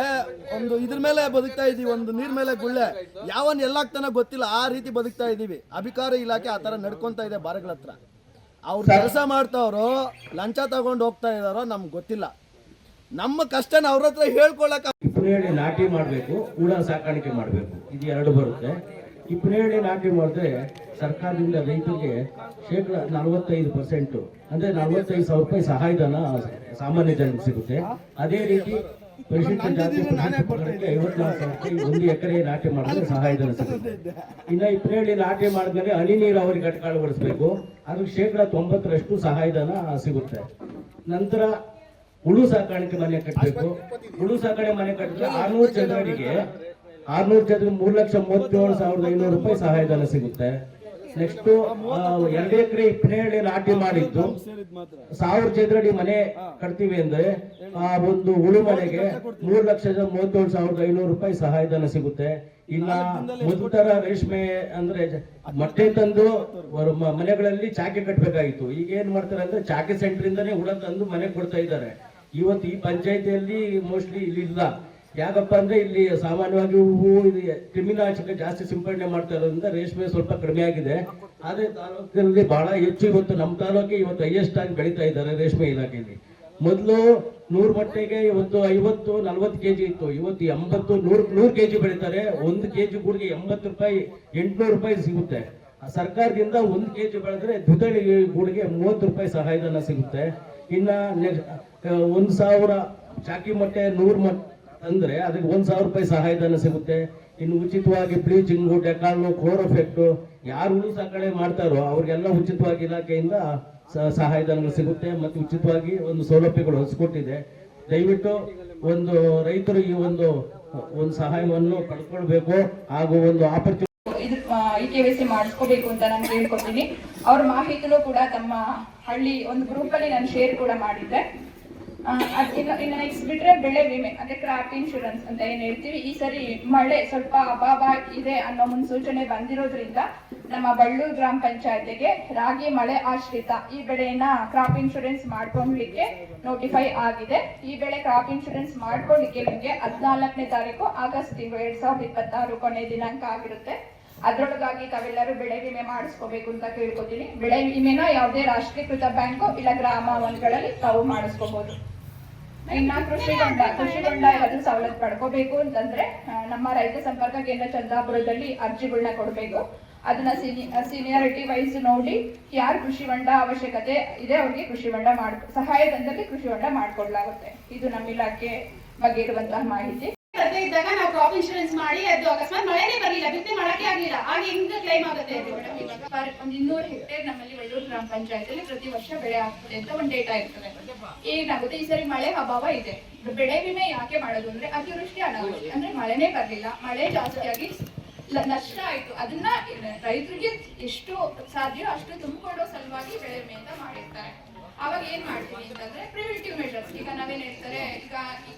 ಒಂದು ಇದ್ರ ಮೇಲೆ ಬದುಕ್ತಾ ಇದ್ದೀವಿ, ಒಂದು ನೀರ್ ಮೇಲೆ ಗುಳ್ಳೆ ಯಾವನ್ ಎಲ್ಲಾಗ್ತಾನ ಗೊತ್ತಿಲ್ಲ, ಆ ರೀತಿ ಬದುಕ್ತಾ ಇದ್ದೀವಿ. ಅಬಕಾರಿ ಇಲಾಖೆ ಆ ತರ ನಡ್ಕೊಂತ ಇದೆ ಬಾರ್ಗಳ ಹತ್ರ. ಅವ್ರು ಕೆಲಸ ಮಾಡ್ತಾವ್ರೋ ಲಂಚ ತಗೊಂಡು ಹೋಗ್ತಾ ಇದಾರೋ ನಮ್ಗೆ ಗೊತ್ತಿಲ್ಲ. ನಮ್ಮ ಕಷ್ಟನ ಅವ್ರ ಹತ್ರ ಹೇಳ್ಕೊಳಕ್ ಇಪ್ಪನೇಳಿ ನಾಟಿ ಮಾಡಬೇಕು, ಕೂಡ ಸಾಕಾಣಿಕೆ ಮಾಡಬೇಕು, ಇದು ಎರಡು ಬರುತ್ತೆ. ಇಪ್ಪನೇಳಿ ನಾಟಿ ಮಾಡಿದ್ರೆ ಸರ್ಕಾರದಿಂದ ರೈತರಿಗೆ ಶೇಕಡ 45% ಅಂದ್ರೆ 45,000 ರೂಪಾಯಿ ಸಹಾಯಧನ ಸಾಮಾನ್ಯ ಜನರಿಗೆ ಸಿಗುತ್ತೆ. ಅದೇ ರೀತಿ ಪರಿಶಿಷ್ಟ ಜಾತಿ ಪರಿಶಿಷ್ಟ ಪಂಗಡಕ್ಕೆ 54,000 ರೂಪಾಯಿ 1 ಎಕರೆ ನಾಟಿ ಮಾಡಿದ್ರೆ ಸಹಾಯಧನ ಸಿಗುತ್ತೆ. ಇನ್ನು ಇಪ್ಪನೇಳಿ ನಾಟಿ ಮಾಡಿದ್ಮೇಲೆ ಹನಿ ನೀರಾವರಿ ಘಟಕ ಅಳವಡಿಸಬೇಕು, ಅದಕ್ಕೆ ಶೇಕಡ 90% ಸಹಾಯಧನ ಸಿಗುತ್ತೆ. ನಂತರ ಹುಳು ಸಾಕಾಣಿಕೆ ಮನೆ ಕಟ್ಟಬೇಕು. ಹುಳು ಸಾಕಾಣಿಕೆ ಮನೆ ಕಟ್ಟಿದ್ರೆ 600 ಚದರಡಿಗೆ 3,37,500 ರೂಪಾಯಿ ಸಹಾಯಧನ ಸಿಗುತ್ತೆ. ನೆಕ್ಸ್ಟ್ 2 ಎಕರೆ ಇಪ್ಪನೇಳಿ ನಾಟಿ ಮಾಡಿದ್ದು 1000 ಚದರಡಿ ಮನೆ ಕಟ್ತೀವಿ ಅಂದ್ರೆ ಆ ಒಂದು ಹುಳು ಮನೆಗೆ 3,37,500 ರೂಪಾಯಿ ಸಹಾಯಧನ ಸಿಗುತ್ತೆ. ಇನ್ನ ಮೊದಲ ರೇಷ್ಮೆ ಅಂದ್ರೆ ಮೊಟ್ಟೆ ತಂದು ಮನೆಗಳಲ್ಲಿ ಚಾಕೆ ಕಟ್ಟಬೇಕಾಗಿತ್ತು. ಈಗ ಏನ್ ಮಾಡ್ತಾರೆ ಅಂದ್ರೆ ಚಾಕೆ ಸೆಂಟರ್ ಇಂದಾನೆ ಹುಳ ತಂದು ಮನೆಗೆ ಕೊಡ್ತಾ ಇದ್ದಾರೆ. ಇವತ್ತು ಈ ಪಂಚಾಯತಿಯಲ್ಲಿ ಮೋಸ್ಟ್ಲಿ ಇಲ್ಲಿ ಇಲ್ಲ. ಯಾಕಪ್ಪ ಅಂದ್ರೆ ಇಲ್ಲಿ ಸಾಮಾನ್ಯವಾಗಿ ಹೂವು ಕ್ರಿಮಿನಾಶಕ ಜಾಸ್ತಿ ಸಿಂಪಡಣೆ ಮಾಡ್ತಾ ಇರೋದ್ರಿಂದ ರೇಷ್ಮೆ ಸ್ವಲ್ಪ ಕಡಿಮೆ ಆಗಿದೆ. ಆದ್ರೆ ತಾಲೂಕಿನಲ್ಲಿ ಬಹಳ ಹೆಚ್ಚು, ಇವತ್ತು ನಮ್ಮ ತಾಲೂಕಿಗೆ ಇವತ್ತು ಹೈಯೆಸ್ಟ್ ಆಗಿ ಬೆಳೀತಾ ಇದ್ದಾರೆ ರೇಷ್ಮೆ ಇಲಾಖೆಯಲ್ಲಿ. ಮೊದಲು 100 ಮೊಟ್ಟೆಗೆ ಇವತ್ತು 50-40 ಕೆಜಿ ಇತ್ತು, ಇವತ್ತು 80-100 ಕೆಜಿ ಬೆಳೀತಾರೆ. 1 ಕೆಜಿ ಗೂಡಿಗೆ 80 ರೂಪಾಯಿ 800 ರೂಪಾಯಿ ಸಿಗುತ್ತೆ. ಸರ್ಕಾರದಿಂದ 1 ಕೆಜಿ ಬೆಳೆದ್ರೆ ದ್ವಿದಳ ಗೂಡಿಗೆ 30 ರೂಪಾಯಿ ಸಹಾಯಧನ ಸಿಗುತ್ತೆ. ಇನ್ನ 1,000 ಚಾಕಿ ಮೊಟ್ಟೆ 100 ಮೊಟ್ಟೆ ಅಂದ್ರೆ ಅದಕ್ಕೆ 1,000 ರೂಪಾಯಿ ಸಹಾಯಧನ ಸಿಗುತ್ತೆ. ಇನ್ನು ಉಚಿತವಾಗಿ ಬ್ಲೀಚಿಂಗು, ಡೆಕಾಲು, ಕ್ಲೋರೋಫೆಕ್ಟು ಯಾರು ಹುಳು ಸಾಕಣೆ ಮಾಡ್ತಾರೋ ಅವ್ರಿಗೆಲ್ಲ ಉಚಿತವಾಗಿ ಇಲಾಖೆಯಿಂದ ಸಹಾಯಧನಗಳು ಸಿಗುತ್ತೆ. ಮತ್ತು ಉಚಿತವಾಗಿ ಒಂದು ಸೌಲಭ್ಯಗಳು ಹೊಸಕೊಟ್ಟಿದೆ. ದಯವಿಟ್ಟು ಒಂದು ರೈತರು ಈ ಒಂದು ಸಹಾಯವನ್ನು ಪಡ್ಕೊಳ್ಬೇಕು. ಹಾಗೂ ಒಂದು ಆಪರ್ಚುನಿಟಿ KYC ಮಾಡಿಸ್ಕೋಬೇಕು ಅಂತ ನಾನು ಹೇಳ್ಕೊತೀನಿ. ಅವ್ರ ಮಾಹಿತಿನೂ ಕೂಡ ತಮ್ಮ ಹಳ್ಳಿ ಒಂದು ಗ್ರೂಪ್ ಅಲ್ಲಿ ನಾನು ಶೇರ್ ಕೂಡ ಮಾಡಿದ್ದೆ. ಇನ್ನು ನೆಕ್ಸ್ಟ್ ಬಿಟ್ರೆ ಬೆಳೆ ವಿಮೆ ಅಂದ್ರೆ ಕ್ರಾಪ್ ಇನ್ಶೂರೆನ್ಸ್ ಅಂತ ಏನ್ ಹೇಳ್ತೀವಿ. ಈ ಸರಿ ಮಳೆ ಸ್ವಲ್ಪ ಅಭಾವ ಇದೆ ಅನ್ನೋ ಮುನ್ಸೂಚನೆ ಬಂದಿರೋದ್ರಿಂದ ನಮ್ಮ ಬಳ್ಳೂರು ಗ್ರಾಮ ಪಂಚಾಯತಿಗೆ ರಾಗಿ ಮಳೆ ಆಶ್ರಿತ ಈ ಬೆಳೆಯನ್ನ ಕ್ರಾಪ್ ಇನ್ಶೂರೆನ್ಸ್ ಮಾಡ್ಕೊಳ್ಲಿಕ್ಕೆ ನೋಟಿಫೈ ಆಗಿದೆ. ಈ ಬೆಳೆ ಕ್ರಾಪ್ ಇನ್ಶೂರೆನ್ಸ್ ಮಾಡ್ಕೊಳ್ಳಿಕ್ಕೆ ನಿಮಗೆ 14ನೇ ತಾರೀಕು ಆಗಸ್ಟ್ ತಿಂಗಳು 2026 ಕೊನೆ ದಿನಾಂಕ ಆಗಿರುತ್ತೆ. ಅದರೊಳಗಾಗಿ ತಾವೆಲ್ಲರೂ ಬೆಳೆ ವಿಮೆ ಮಾಡಿಸ್ಕೋಬೇಕು ಅಂತ ಕೇಳ್ಕೊತೀನಿ. ಬೆಳೆ ವಿಮೆನ ಯಾವುದೇ ರಾಷ್ಟ್ರೀಕೃತ ಬ್ಯಾಂಕು ಇಲ್ಲ ಗ್ರಾಮ ಒನ್ಗಳಲ್ಲಿ ತಾವು ಮಾಡಿಸ್ಕೋಬಹುದು. ಇನ್ನ ಕೃಷಿ ಹೊಂಡ ಯಾವ್ದು ಸವಲತ್ತು ಪಡ್ಕೋಬೇಕು ಅಂತಂದ್ರೆ ನಮ್ಮ ರೈತ ಸಂಪರ್ಕ ಕೇಂದ್ರ ಚಂದಾಪುರದಲ್ಲಿ ಅರ್ಜಿಗಳನ್ನ ಕೊಡಬೇಕು. ಅದನ್ನ ಸೀನಿಯಾರಿಟಿ ವೈಸ್ ನೋಡಿ ಯಾರು ಕೃಷಿ ಹೊಂಡ ಅವಶ್ಯಕತೆ ಇದೆ ಅವ್ರಿಗೆ ಕೃಷಿ ಹೊಂಡ ಸಹಾಯಧನದಲ್ಲಿ ಕೃಷಿ ಹೊಂಡ ಮಾಡ್ಕೊಡ್ಲಾಗುತ್ತೆ. ಇದು ನಮ್ಮ ಇಲಾಖೆ ಬಗ್ಗೆ ಇರುವಂತಹ ಮಾಹಿತಿ. ರಜೆ ಇದ್ದಾಗ ನಾವು ಕ್ರಾಪ್ ಇನ್ಶೂರೆನ್ಸ್ ಮಾಡಿ ಅದು ಅಕಸ್ಮಾತ್ ಮಳೆನೇ ಬರಲಿಲ್ಲ, ಬಿತ್ತನೆ ಮಾಡಕ್ಕೆ ಆಗಲಿಲ್ಲ, ಆಗ ಹೆಂಗ್ ಕ್ಲೈಮ್ ಆಗುತ್ತೆ? ಒಂದು 200 ಹೆಕ್ಟೇರ್ ನಮ್ಮಲ್ಲಿ ಬಳ್ಳೂರು ಗ್ರಾಮ ಪಂಚಾಯತಿಯಲ್ಲಿ ಪ್ರತಿ ವರ್ಷ ಬೆಳೆ ಆಗ್ತದೆ ಅಂತ ಒಂದು ಡೇಟಾ ಇರ್ತದೆ. ಏನಾಗುತ್ತೆ, ಈ ಸರಿ ಮಳೆ ಅಭಾವ ಇದೆ. ಬೆಳೆ ವಿಮೆ ಯಾಕೆ ಮಾಡೋದು ಅಂದ್ರೆ ಅತಿವೃಷ್ಟಿ ಅನಾವೃಷ್ಟಿ ಅಂದ್ರೆ ಮಳೆನೇ ಬರಲಿಲ್ಲ, ಮಳೆ ಜಾಸ್ತಿಯಾಗಿ ನಷ್ಟ ಆಯ್ತು. ಅದನ್ನ ರೈತರಿಗೆ ಎಷ್ಟು ಸಾಧ್ಯ ಅಷ್ಟು ತುಂಬಿಕೊಡೋ ಸಲುವಾಗಿ ಬೆಳೆ ವಿಮೆ ಅಂತ ಮಾಡಿರ್ತಾರೆ. ಅವಾಗ ಏನ್ ಮಾಡ್ತೀವಿ ಅಂತಂದ್ರೆ ಪ್ರಿವೆಂಟಿವ್ ಮೆಷರ್ಸ್. ಈಗ ನಾವೇನ್ ಹೇಳ್ತಾರೆ, ಈಗ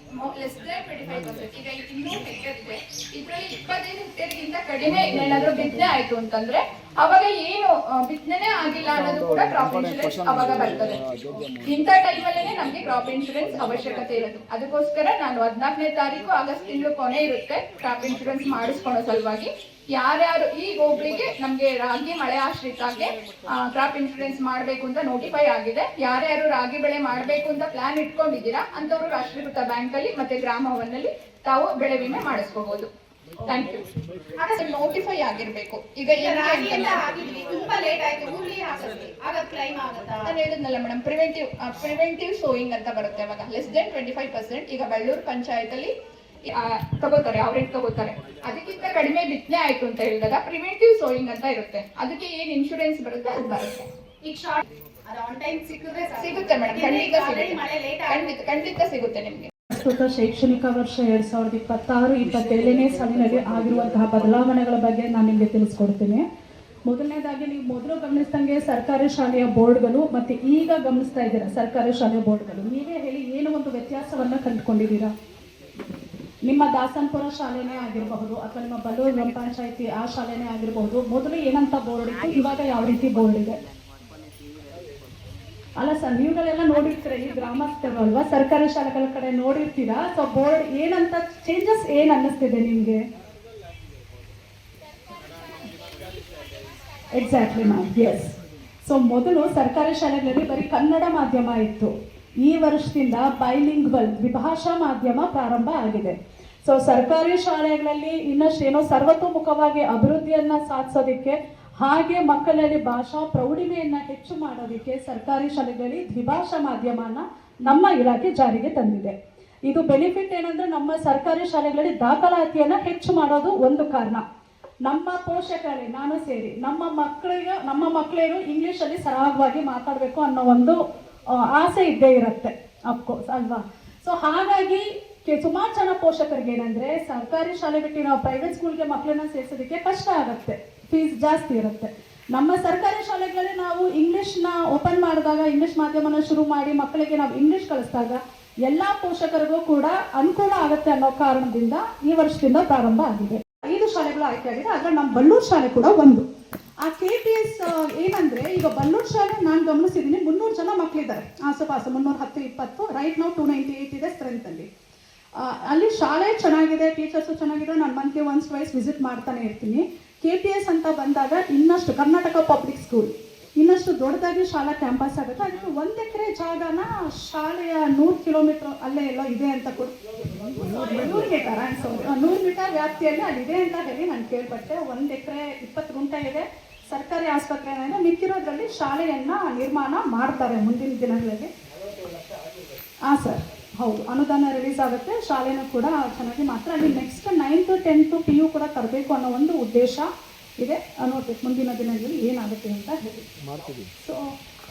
ಲೆಸ್ ದನ್ 25%, ಈಗ 200 ಹೆಕ್ಟೇರ್ ಇದೆ, ಇದ್ರಲ್ಲಿ 25 ಹೆಕ್ಟೇರ್ಗಿಂತ ಕಡಿಮೆ ಏನಾದ್ರೂ ಬಿತ್ತನೆ ಆಯ್ತು ಅಂತಂದ್ರೆ ಅವಾಗ ಏನು ಬಿತ್ತನೆ ಆಗಿಲ್ಲ ಅನ್ನೋದು ಕೂಡ ಕ್ರಾಪ್ ಇನ್ಶೂರೆನ್ಸ್ ಅವಾಗ ಬರ್ತದೆ. ಇಂಥ ಟೈಮಲ್ಲೇ ನಮ್ಗೆ ಕ್ರಾಪ್ ಇನ್ಶೂರೆನ್ಸ್ ಅವಶ್ಯಕತೆ ಇರೋದು. ಅದಕ್ಕೋಸ್ಕರ ನಾನು 14ನೇ ತಾರೀಕು ಆಗಸ್ಟ್ ತಿಂಗಳು ಕೊನೆ ಇರುತ್ತೆ ಕ್ರಾಪ್ ಇನ್ಶೂರೆನ್ಸ್ ಮಾಡಿಸ್ಕೊಳ್ಳೋ ಸಲುವಾಗಿ ಯಾರ್ಯಾರು ಈ ಹೋಬಳಿಗೆ ನಮ್ಗೆ ರಾಗಿ ಮಳೆ ಆಶ್ರಿತಕ್ಕೆ ಕ್ರಾಪ್ ಇನ್ಶೂರೆನ್ಸ್ ಮಾಡಬೇಕು ಅಂತ ನೋಟಿಫೈ ಆಗಿದೆ. ಯಾರ್ಯಾರು ರಾಗಿ ಬೆಳೆ ಮಾಡಬೇಕು ಅಂತ ಪ್ಲಾನ್ ಇಟ್ಕೊಂಡಿದ್ದೀರಾ ಅಂತವ್ರು ರಾಷ್ಟ್ರೀಕೃತ ಬ್ಯಾಂಕ್ ಅಲ್ಲಿ ಮತ್ತೆ ಗ್ರಾಮವನ್ನಲ್ಲಿ ತಾವು ಬೆಳೆ ವಿಮೆ ಮಾಡಿಸ್ಕೋಬಹುದು. Thank you. ನೋಟಿಫೈ ಆಗಿರ್ಬೇಕು. ಈಗ ತುಂಬಾ ಲೇಟ್ ಆಯ್ತು, ಹುರುಳಿ ಹಾಕಿದ್ವಿ, ಆಗ ಕ್ಲೈಮ್ ಆಗುತ್ತಾ? ನಾನು ಹೇಳಿದ್ನಲ್ಲ ಮೇಡಮ್, ಪ್ರಿವೆಂಟಿವ್ ಸೋಯಿಂಗ್ ಅಂತ ಬರುತ್ತೆ. ಅವಾಗ ಲೆಸ್ ದೆನ್ 25% ಈಗ ಬೆಳ್ಳೂರು ಪಂಚಾಯತ್ ಅಲ್ಲಿ ತಗೋತಾರೆ, ಅವ್ರೇಟ್ ತಗೋತಾರೆ. ಅದಕ್ಕಿಂತ ಕಡಿಮೆ ಬಿತ್ತನೆ ಆಯ್ತು ಅಂತ ಹೇಳಿದಾಗ ಪ್ರಿವೆಂಟಿವ್ ಸೋಯಿಂಗ್ ಅಂತ ಇರುತ್ತೆ. ಅದಕ್ಕೆ ಏನ್ ಇನ್ಶೂರೆನ್ಸ್ ಬರುತ್ತೆ ಅದು ಬರುತ್ತೆ. ಈಗ ಶಾರ್ಟ್ ಅದು ಆನ್ ಟೈಮ್ ಸಿಗುತ್ತೆ ಮೇಡಮ್, ಖಂಡಿತ ಸಿಗುತ್ತೆ ನಿಮ್ಗೆ. ಪ್ರಸ್ತುತ ಶೈಕ್ಷಣಿಕ ವರ್ಷ 2026-27ನೇ ಸಾಲಿನಲ್ಲಿ ಆಗಿರುವಂತಹ ಬದಲಾವಣೆಗಳ ಬಗ್ಗೆ ನಾನು ನಿಮಗೆ ತಿಳಿಸ್ಕೊಡ್ತೀನಿ. ಮೊದಲನೇದಾಗಿ ನೀವು ಮೊದಲು ಗಮನಿಸಿದಂಗೆ ಸರ್ಕಾರಿ ಶಾಲೆಯ ಬೋರ್ಡ್ಗಳು ಮತ್ತು ಈಗ ಗಮನಿಸ್ತಾ ಇದ್ದೀರಾ ಸರ್ಕಾರಿ ಶಾಲೆಯ ಬೋರ್ಡ್ಗಳು, ನೀವೇ ಹೇಳಿ ಏನು ಒಂದು ವ್ಯತ್ಯಾಸವನ್ನು ಕಂಡುಕೊಂಡಿದ್ದೀರಾ? ನಿಮ್ಮ ದಾಸನಪುರ ಶಾಲೆನೇ ಆಗಿರಬಹುದು ಅಥವಾ ನಿಮ್ಮ ಬಲ್ಲೂರು ಗ್ರಾಮ ಪಂಚಾಯತಿ ಆ ಶಾಲೆನೇ ಆಗಿರಬಹುದು, ಮೊದಲು ಏನಂತ ಬೋರ್ಡ್ ಇತ್ತು, ಇವಾಗ ಯಾವ ರೀತಿ ಬೋರ್ಡ್ ಇದೆ? ಅಲ್ಲ ಸರ್, ನೀವುಗಳೆಲ್ಲ ನೋಡಿರ್ತೀರ, ಈ ಗ್ರಾಮಸ್ಥರು ಅಲ್ವಾ, ಸರ್ಕಾರಿ ಶಾಲೆಗಳ ಕಡೆ ನೋಡಿರ್ತೀರಾ. ಸೊ ಬೋರ್ಡ್ ಏನಂತ ಚೇಂಜಸ್ ಏನ್ ಅನ್ನಿಸ್ತಿದೆ ನಿಮ್ಗೆ? Exactly ma'am, S. ಸೊ ಮೊದಲು ಸರ್ಕಾರಿ ಶಾಲೆಗಳಲ್ಲಿ ಬರೀ ಕನ್ನಡ ಮಾಧ್ಯಮ ಇತ್ತು. ಈ ವರ್ಷದಿಂದ ಬೈಲಿಂಗ್ವಲ್ ದ್ವಿಭಾಷಾ ಮಾಧ್ಯಮ ಪ್ರಾರಂಭ ಆಗಿದೆ. ಸೊ ಸರ್ಕಾರಿ ಶಾಲೆಗಳಲ್ಲಿ ಇನ್ನಷ್ಟೇನೋ ಸರ್ವತೋಮುಖವಾಗಿ ಅಭಿವೃದ್ಧಿಯನ್ನ ಸಾಧಿಸೋದಕ್ಕೆ ಹಾಗೆ ಮಕ್ಕಳಲ್ಲಿ ಭಾಷಾ ಪ್ರೌಢಿಮೆಯನ್ನ ಹೆಚ್ಚು ಮಾಡೋದಕ್ಕೆ ಸರ್ಕಾರಿ ಶಾಲೆಗಳಲ್ಲಿ ದ್ವಿಭಾಷಾ ಮಾಧ್ಯಮನ ನಮ್ಮ ಇಲಾಖೆ ಜಾರಿಗೆ ತಂದಿದೆ. ಇದು ಬೆನಿಫಿಟ್ ಏನಂದ್ರೆ ನಮ್ಮ ಸರ್ಕಾರಿ ಶಾಲೆಗಳಲ್ಲಿ ದಾಖಲಾತಿಯನ್ನ ಹೆಚ್ಚು ಮಾಡೋದು ಒಂದು ಕಾರಣ. ನಮ್ಮ ಪೋಷಕರಲ್ಲಿ ನಾನು ಸೇರಿ ನಮ್ಮ ಮಕ್ಕಳಿಗೆ ಇಂಗ್ಲಿಷಲ್ಲಿ ಸರಾಗವಾಗಿ ಮಾತಾಡಬೇಕು ಅನ್ನೋ ಒಂದು ಆಸೆ ಇದ್ದೇ ಇರುತ್ತೆ, ಅಫ್ಕೋರ್ಸ್ ಅಲ್ವಾ. ಸೊ ಹಾಗಾಗಿ ಸುಮಾರು ಜನ ಪೋಷಕರಿಗೆ ಏನಂದ್ರೆ ಸರ್ಕಾರಿ ಶಾಲೆ ಬಿಟ್ಟು ನಾವು ಪ್ರೈವೇಟ್ ಸ್ಕೂಲ್ಗೆ ಮಕ್ಕಳನ್ನ ಸೇರಿಸೋದಕ್ಕೆ ಕಷ್ಟ ಆಗುತ್ತೆ, ಫೀಸ್ ಜಾಸ್ತಿ ಇರುತ್ತೆ. ನಮ್ಮ ಸರ್ಕಾರಿ ಶಾಲೆಗಳಲ್ಲಿ ನಾವು ಇಂಗ್ಲಿಷ್ನ ಓಪನ್ ಮಾಡಿದಾಗ, ಇಂಗ್ಲಿಷ್ ಮಾಧ್ಯಮನ ಶುರು ಮಾಡಿ ಮಕ್ಕಳಿಗೆ ನಾವು ಇಂಗ್ಲಿಷ್ ಕಲಿಸಿದಾಗ ಎಲ್ಲ ಪೋಷಕರಿಗೂ ಕೂಡ ಅನುಕೂಲ ಆಗುತ್ತೆ ಅನ್ನೋ ಕಾರಣದಿಂದ ಈ ವರ್ಷದಿಂದ ಪ್ರಾರಂಭ ಆಗಿದೆ. 5 ಶಾಲೆಗಳು ಆಯ್ಕೆ ಆಗಿದೆ, ಅದ್ರಲ್ಲಿ ನಮ್ಮ ಬಲ್ಲೂರು ಶಾಲೆ ಕೂಡ ಒಂದು. ಆ KPS ಏನಂದ್ರೆ, ಈಗ ಬಲ್ಲೂರು ಶಾಲೆ ನಾನು ಗಮನಿಸಿದ್ದೀನಿ 300 ಜನ ಮಕ್ಕಳಿದ್ದಾರೆ ಆಸುಪಾಸು, 310-20, ರೈಟ್ ನಾವು 298 ಇದೆ ಸ್ಟ್ರೆಂತ್ ಅಲ್ಲಿ. ಅಲ್ಲಿ ಶಾಲೆ ಚೆನ್ನಾಗಿದೆ, ಟೀಚರ್ಸು ಚೆನ್ನಾಗಿದೆ. ನಾನು ಮಂತ್ಲಿ ಒನ್ಸ್ ಟ್ವೈಸ್ ವಿಸಿಟ್ ಮಾಡ್ತಾನೆ ಇರ್ತೀನಿ. KPS ಅಂತ ಬಂದಾಗ ಇನ್ನಷ್ಟು ಕರ್ನಾಟಕ ಪಬ್ಲಿಕ್ ಸ್ಕೂಲ್ ಇನ್ನಷ್ಟು ದೊಡ್ಡದಾಗಿ ಶಾಲಾ ಕ್ಯಾಂಪಸ್ ಆಗುತ್ತೆ. ಅದಕ್ಕೆ 1 ಎಕರೆ ಜಾಗನ ಶಾಲೆಯ 100 ಕಿಲೋಮೀಟರ್ ಅಲ್ಲೇ ಎಲ್ಲೋ ಇದೆ ಅಂತ ಕೂಡ 100 ಮೀಟರ್ ವ್ಯಾಪ್ತಿಯಲ್ಲಿ ಅಲ್ಲಿದೆ ಅಂತ ಹೇಳಿ ನಾನು ಕೇಳ್ಪಟ್ಟೆ. 1 ಎಕರೆ 20 ಗುಂಟೆ ಇದೆ, ಸರ್ಕಾರಿ ಆಸ್ಪತ್ರೆ ಏನಿದೆ, ಮಿಕ್ಕಿರೋದ್ರಲ್ಲಿ ಶಾಲೆಯನ್ನ ನಿರ್ಮಾಣ ಮಾಡ್ತಾರೆ ಮುಂದಿನ ದಿನಗಳಲ್ಲಿ. ಹಾಂ ಸರ್, ಹೌದು, ಅನುದಾನ ರಿಲೀಸ್ ಆಗುತ್ತೆ, ಶಾಲೆನೂ ಕೂಡ ಚೆನ್ನಾಗಿ ಮಾತ್ರ. ಅಲ್ಲಿ ನೆಕ್ಸ್ಟ್ 9th 10th PU ಕೂಡ ತರಬೇಕು ಅನ್ನೋ ಒಂದು ಉದ್ದೇಶ ಇದೆ. ನೋಡ್ಬೇಕು ಮುಂದಿನ ದಿನಗಳಲ್ಲಿ ಏನಾಗುತ್ತೆ ಅಂತ ಹೇಳಿ ಮಾಡ್ತೀವಿ. ಸೊ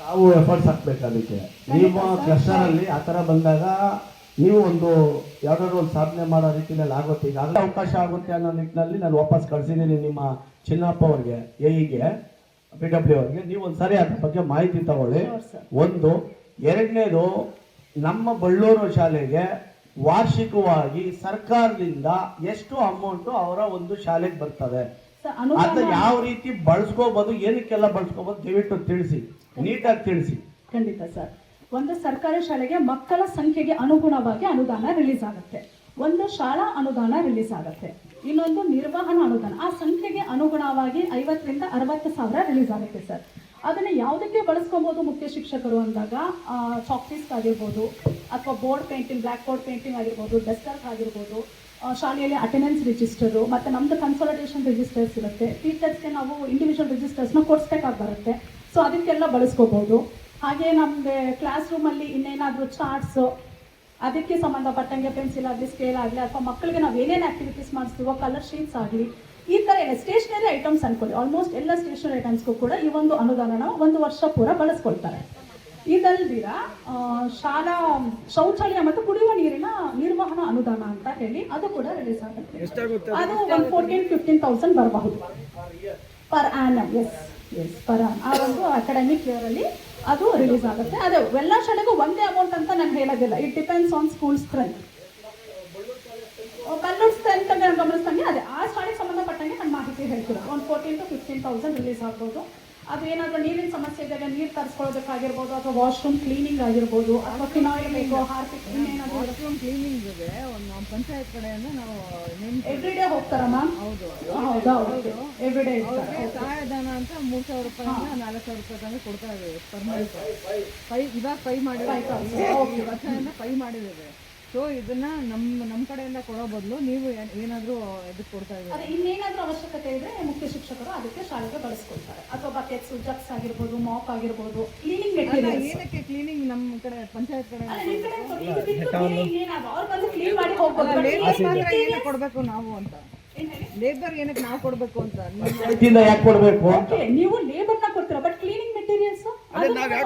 ನಾವು ಎಫರ್ಟ್ಸ್ ಹಾಕ್ಬೇಕು ಅದಕ್ಕೆ. ನಿಮ್ಮ ಕ್ಲಸ್ಟರ್ ಅಲ್ಲಿ ಆ ಥರ ಬಂದಾಗ ನೀವು ಒಂದು ಯಾವ್ದಾದ್ರು ಒಂದು ಸಾಧನೆ ಮಾಡೋ ರೀತಿಯಲ್ಲಿ ಆಗುತ್ತೆ. ಈಗಾಗಲೇ ಅವಕಾಶ ಆಗುತ್ತೆ ಅನ್ನೋ ನಿಟ್ಟಿನಲ್ಲಿ ನಾನು ವಾಪಸ್ ಕಳಿಸಿದ್ದೀನಿ ನಿಮ್ಮ ಚಿನ್ನಪ್ಪ ಅವ್ರಿಗೆ, AEಗೆ, PW ಅವ್ರಿಗೆ. ನೀವು ಒಂದ್ಸರಿ ಅದ್ರ ಬಗ್ಗೆ ಮಾಹಿತಿ ತಗೊಳ್ಳಿ. ಒಂದು, ಎರಡನೇದು, ನಮ್ಮ ಬಳ್ಳೂರು ಶಾಲೆಗೆ ವಾರ್ಷಿಕವಾಗಿ ಸರ್ಕಾರದಿಂದ ಎಷ್ಟು ಅಮೌಂಟ್ ಅವರ ಒಂದು ಶಾಲೆಗೆ ಬರ್ತದೆ, ಅದನ್ನ ಯಾವ ರೀತಿ ಬಳಸ್ಕೋಬಹುದು, ಏನಕ್ಕೆಲ್ಲ ಬಳಸ್ಕೋಬಹುದು, ದಯವಿಟ್ಟು ತಿಳಿಸಿ, ನೀಟಾಗಿ ತಿಳಿಸಿ. ಖಂಡಿತ ಸರ್. ಒಂದು ಸರ್ಕಾರಿ ಶಾಲೆಗೆ ಮಕ್ಕಳ ಸಂಖ್ಯೆಗೆ ಅನುಗುಣವಾಗಿ ಅನುದಾನ ರಿಲೀಸ್ ಆಗುತ್ತೆ, ಒಂದು ಶಾಲಾ ಅನುದಾನ ರಿಲೀಸ್ ಆಗುತ್ತೆ, ಇನ್ನೊಂದು ನಿರ್ವಹಣಾ ಅನುದಾನ. ಆ ಸಂಖ್ಯೆಗೆ ಅನುಗುಣವಾಗಿ 50 ರಿಂದ 60 ಸಾವಿರ ರಿಲೀಸ್ ಆಗುತ್ತೆ ಸರ್. ಅದನ್ನು ಯಾವುದಕ್ಕೆ ಬಳಸ್ಕೊಬೋದು ಮುಖ್ಯ ಶಿಕ್ಷಕರು ಅಂದಾಗ, ಚಾಕ್ಪೀಸ್ ಆಗಿರ್ಬೋದು ಅಥವಾ board painting, black board painting ಆಗಿರ್ಬೋದು, ಡಸ್ಟರ್ ಆಗಿರ್ಬೋದು, ಶಾಲೆಯಲ್ಲಿ ಅಟೆಂಡೆನ್ಸ್ ರಿಜಿಸ್ಟರು ಮತ್ತು ನಮ್ಮದು ಕನ್ಸಲ್ಟೇಷನ್ ರಿಜಿಸ್ಟರ್ಸ್ ಇರುತ್ತೆ. ಟೀಚರ್ಸ್ಗೆ ನಾವು ಇಂಡಿವಿಜುವಲ್ ರಿಜಿಸ್ಟರ್ಸ್ನ ಕೊಡಿಸ್ಬೇಕಾಗಿ ಬರುತ್ತೆ. ಸೊ ಅದಕ್ಕೆಲ್ಲ ಬಳಸ್ಕೋಬೋದು. ಹಾಗೆ ನಮಗೆ ಕ್ಲಾಸ್ ರೂಮಲ್ಲಿ ಇನ್ನೇನಾದರೂ ಚಾರ್ಟ್ಸು, ಅದಕ್ಕೆ ಸಂಬಂಧಪಟ್ಟಂಗೆ ಪೆನ್ಸಿಲ್ ಆಗಲಿ, ಸ್ಕೇಲ್ ಆಗಲಿ, ಅಥವಾ ಮಕ್ಕಳಿಗೆ ನಾವು ಏನೇನು ಆ್ಯಕ್ಟಿವಿಟೀಸ್ ಮಾಡಿಸ್ತೀವೋ, ಕಲರ್ ಶೀಟ್ಸ್ ಆಗಲಿ, ಈ ಥರ ಎಲ್ಲ ಸ್ಟೇಷನರಿ ಐಟಮ್ಸ್ ಅನ್ಕೊಳ್ಳಿ, ಆಲ್ಮೋಸ್ಟ್ ಎಲ್ಲ ಸ್ಟೇಷನರಿ ಐಟಮ್ಸ್ಗೂ ಕೂಡ ಈ ಒಂದು ಅನುದಾನನ 1 ವರ್ಷ ಪೂರ ಬಳಸ್ಕೊಳ್ತಾರೆ. ಇದಲ್ದಿರ ಶಾಲಾ ಶೌಚಾಲಯ ಮತ್ತು ಕುಡಿಯುವ ನೀರಿನ ನಿರ್ವಹಣಾ ಅನುದಾನ ಅಂತ ಹೇಳಿ ಅದು ಕೂಡ ರಿಲೀಸ್ ಆಗುತ್ತೆ. ಅದು 14,000-15,000 ಬರಬಹುದು per annum. Yes per annum. ಆ ಒಂದು ಅಕಾಡೆಮಿಕ್ ಇಯರಲ್ಲಿ ಅದು ರಿಲೀಸ್ ಆಗುತ್ತೆ. ಅದೇ ಎಲ್ಲ ಶಾಲೆಗೂ ಒಂದೇ ಅಮೌಂಟ್ ಅಂತ ನಾನು ಹೇಳೋದಿಲ್ಲ, it depends on school strength. Balluru strength ಗಮನಿಸ್ದಂಗೆ ಅದೇ ಆ ಶಾಲೆಗೆ ಸಂಬಂಧಪಟ್ಟಂಗೆ ನಾನು ಮಾಹಿತಿ ಮಾಹಿತಿ ಹೇಳ್ತೀರಾ. ಒಂದು 14,000 to 15,000 ರಿಲೀಸ್ ಆಗ್ಬೋದು. ಅದು ಏನಾದರೂ ನೀರಿನ ಸಮಸ್ಯೆ ಇದ್ದಾಗ ನೀರು ತರಿಸ್ಕೊಳ್ಳೋದಕ್ಕಾಗಿರ್ಬೋದು, ಅಥವಾ ವಾಶ್ರೂಮ್ ಕ್ಲೀನಿಂಗ್ ಆಗಿರ್ಬೋದು, ಅಥವಾ ಫಿನಾಯಿಲ್ ಬೇಕು, ಹಾರ್ಪಿಕ್, ಇನ್ನೇನಾದರೂ ವಾಶ್ರೂಮ್ ಕ್ಲೀನಿಂಗ್ ಇದೆ. ನಮ್ಮ ಪಂಚಾಯತ್ ಕಡೆಯಿಂದ ನಾವು ಎವ್ರಿ ಡೇ ಹೋಗ್ತಾರಾ ಮ್ಯಾಮ್? ಹೌದು. ಹೌದಾ? ಎವ್ರಿ ಡೇ ಇರ್ತಾರೆ. ಸಹಾಯಧನ ಅಂತ 3,000 ರೂಪಾಯಿಂದ 4,000 ರೂಪಾಯಿ ತನಕ ಕೊಡ್ತಾ ಇದ್ದೀವಿ ಪರ್ ಮಂತ್. ಇವಾಗ ಪೈ ಮಾಡಿದ್ದೀವಿ, ವರ್ಷದಿಂದ ಪೈ ಮಾಡಿದ್ದೇವೆ. ಸೊ ಇದನ್ನ ನಮ್ಮ ಕಡೆಯಿಂದ ಕೊಡೋ ಬದಲು ನೀವು ಏನಾದರೂ ಇದಕ್ಕೆ ಕೊಡ್ತಾ ಇದ್ದೀವಿ. ಅದೇ ಇನ್ನೇನಾದರೂ ಅವಶ್ಯಕತೆ ಇದ್ರೆ ಮುಖ್ಯ ಶಿಕ್ಷಕರು ಅದಕ್ಕೆ ಶಾಲೆಗೆ ಬಳಸ್ಕೊಳ್ತಾರೆ. ಅಥವಾ ಬಕೆಟ್ಸ್, ಜಗ್ಸ್ ಆಗಿರ್ಬೋದು, ಮಾಪ್ ಆಗಿರ್ಬೋದು, ಕ್ಲೀನಿಂಗ್ ಮೆಟೀರಿಯಲ್ಸ್. ಏನಕ್ಕೆ ಕ್ಲೀನಿಂಗ್ ನಮ್ಮ ಕಡೆ ಪಂಚಾಯತ್ ಕಡೆ ಅವ್ರು ಬಂದು ಕ್ಲೀನ್ ಮಾಡಿ ಹೋಗ್ಬೋದು. ಏನಕ್ಕೆ ಕೊಡಬೇಕು ನಾವು ಅಂತ, ಲೇಬರ್ ಏನಕ್ಕೆ ನಾವು ಕೊಡಬೇಕು ಅಂತ ಪಂಚಾಯತಿಂದ ಯಾಕೆ ಕೊಡ್ಬೇಕು? ನೀವು ಲೇಬರ್ನ ಕೊಡ್ತೀರಾ, ಬಟ್ ಕ್ಲೀನಿಂಗ್ ಮೆಟೀರಿಯಲ್ಸ್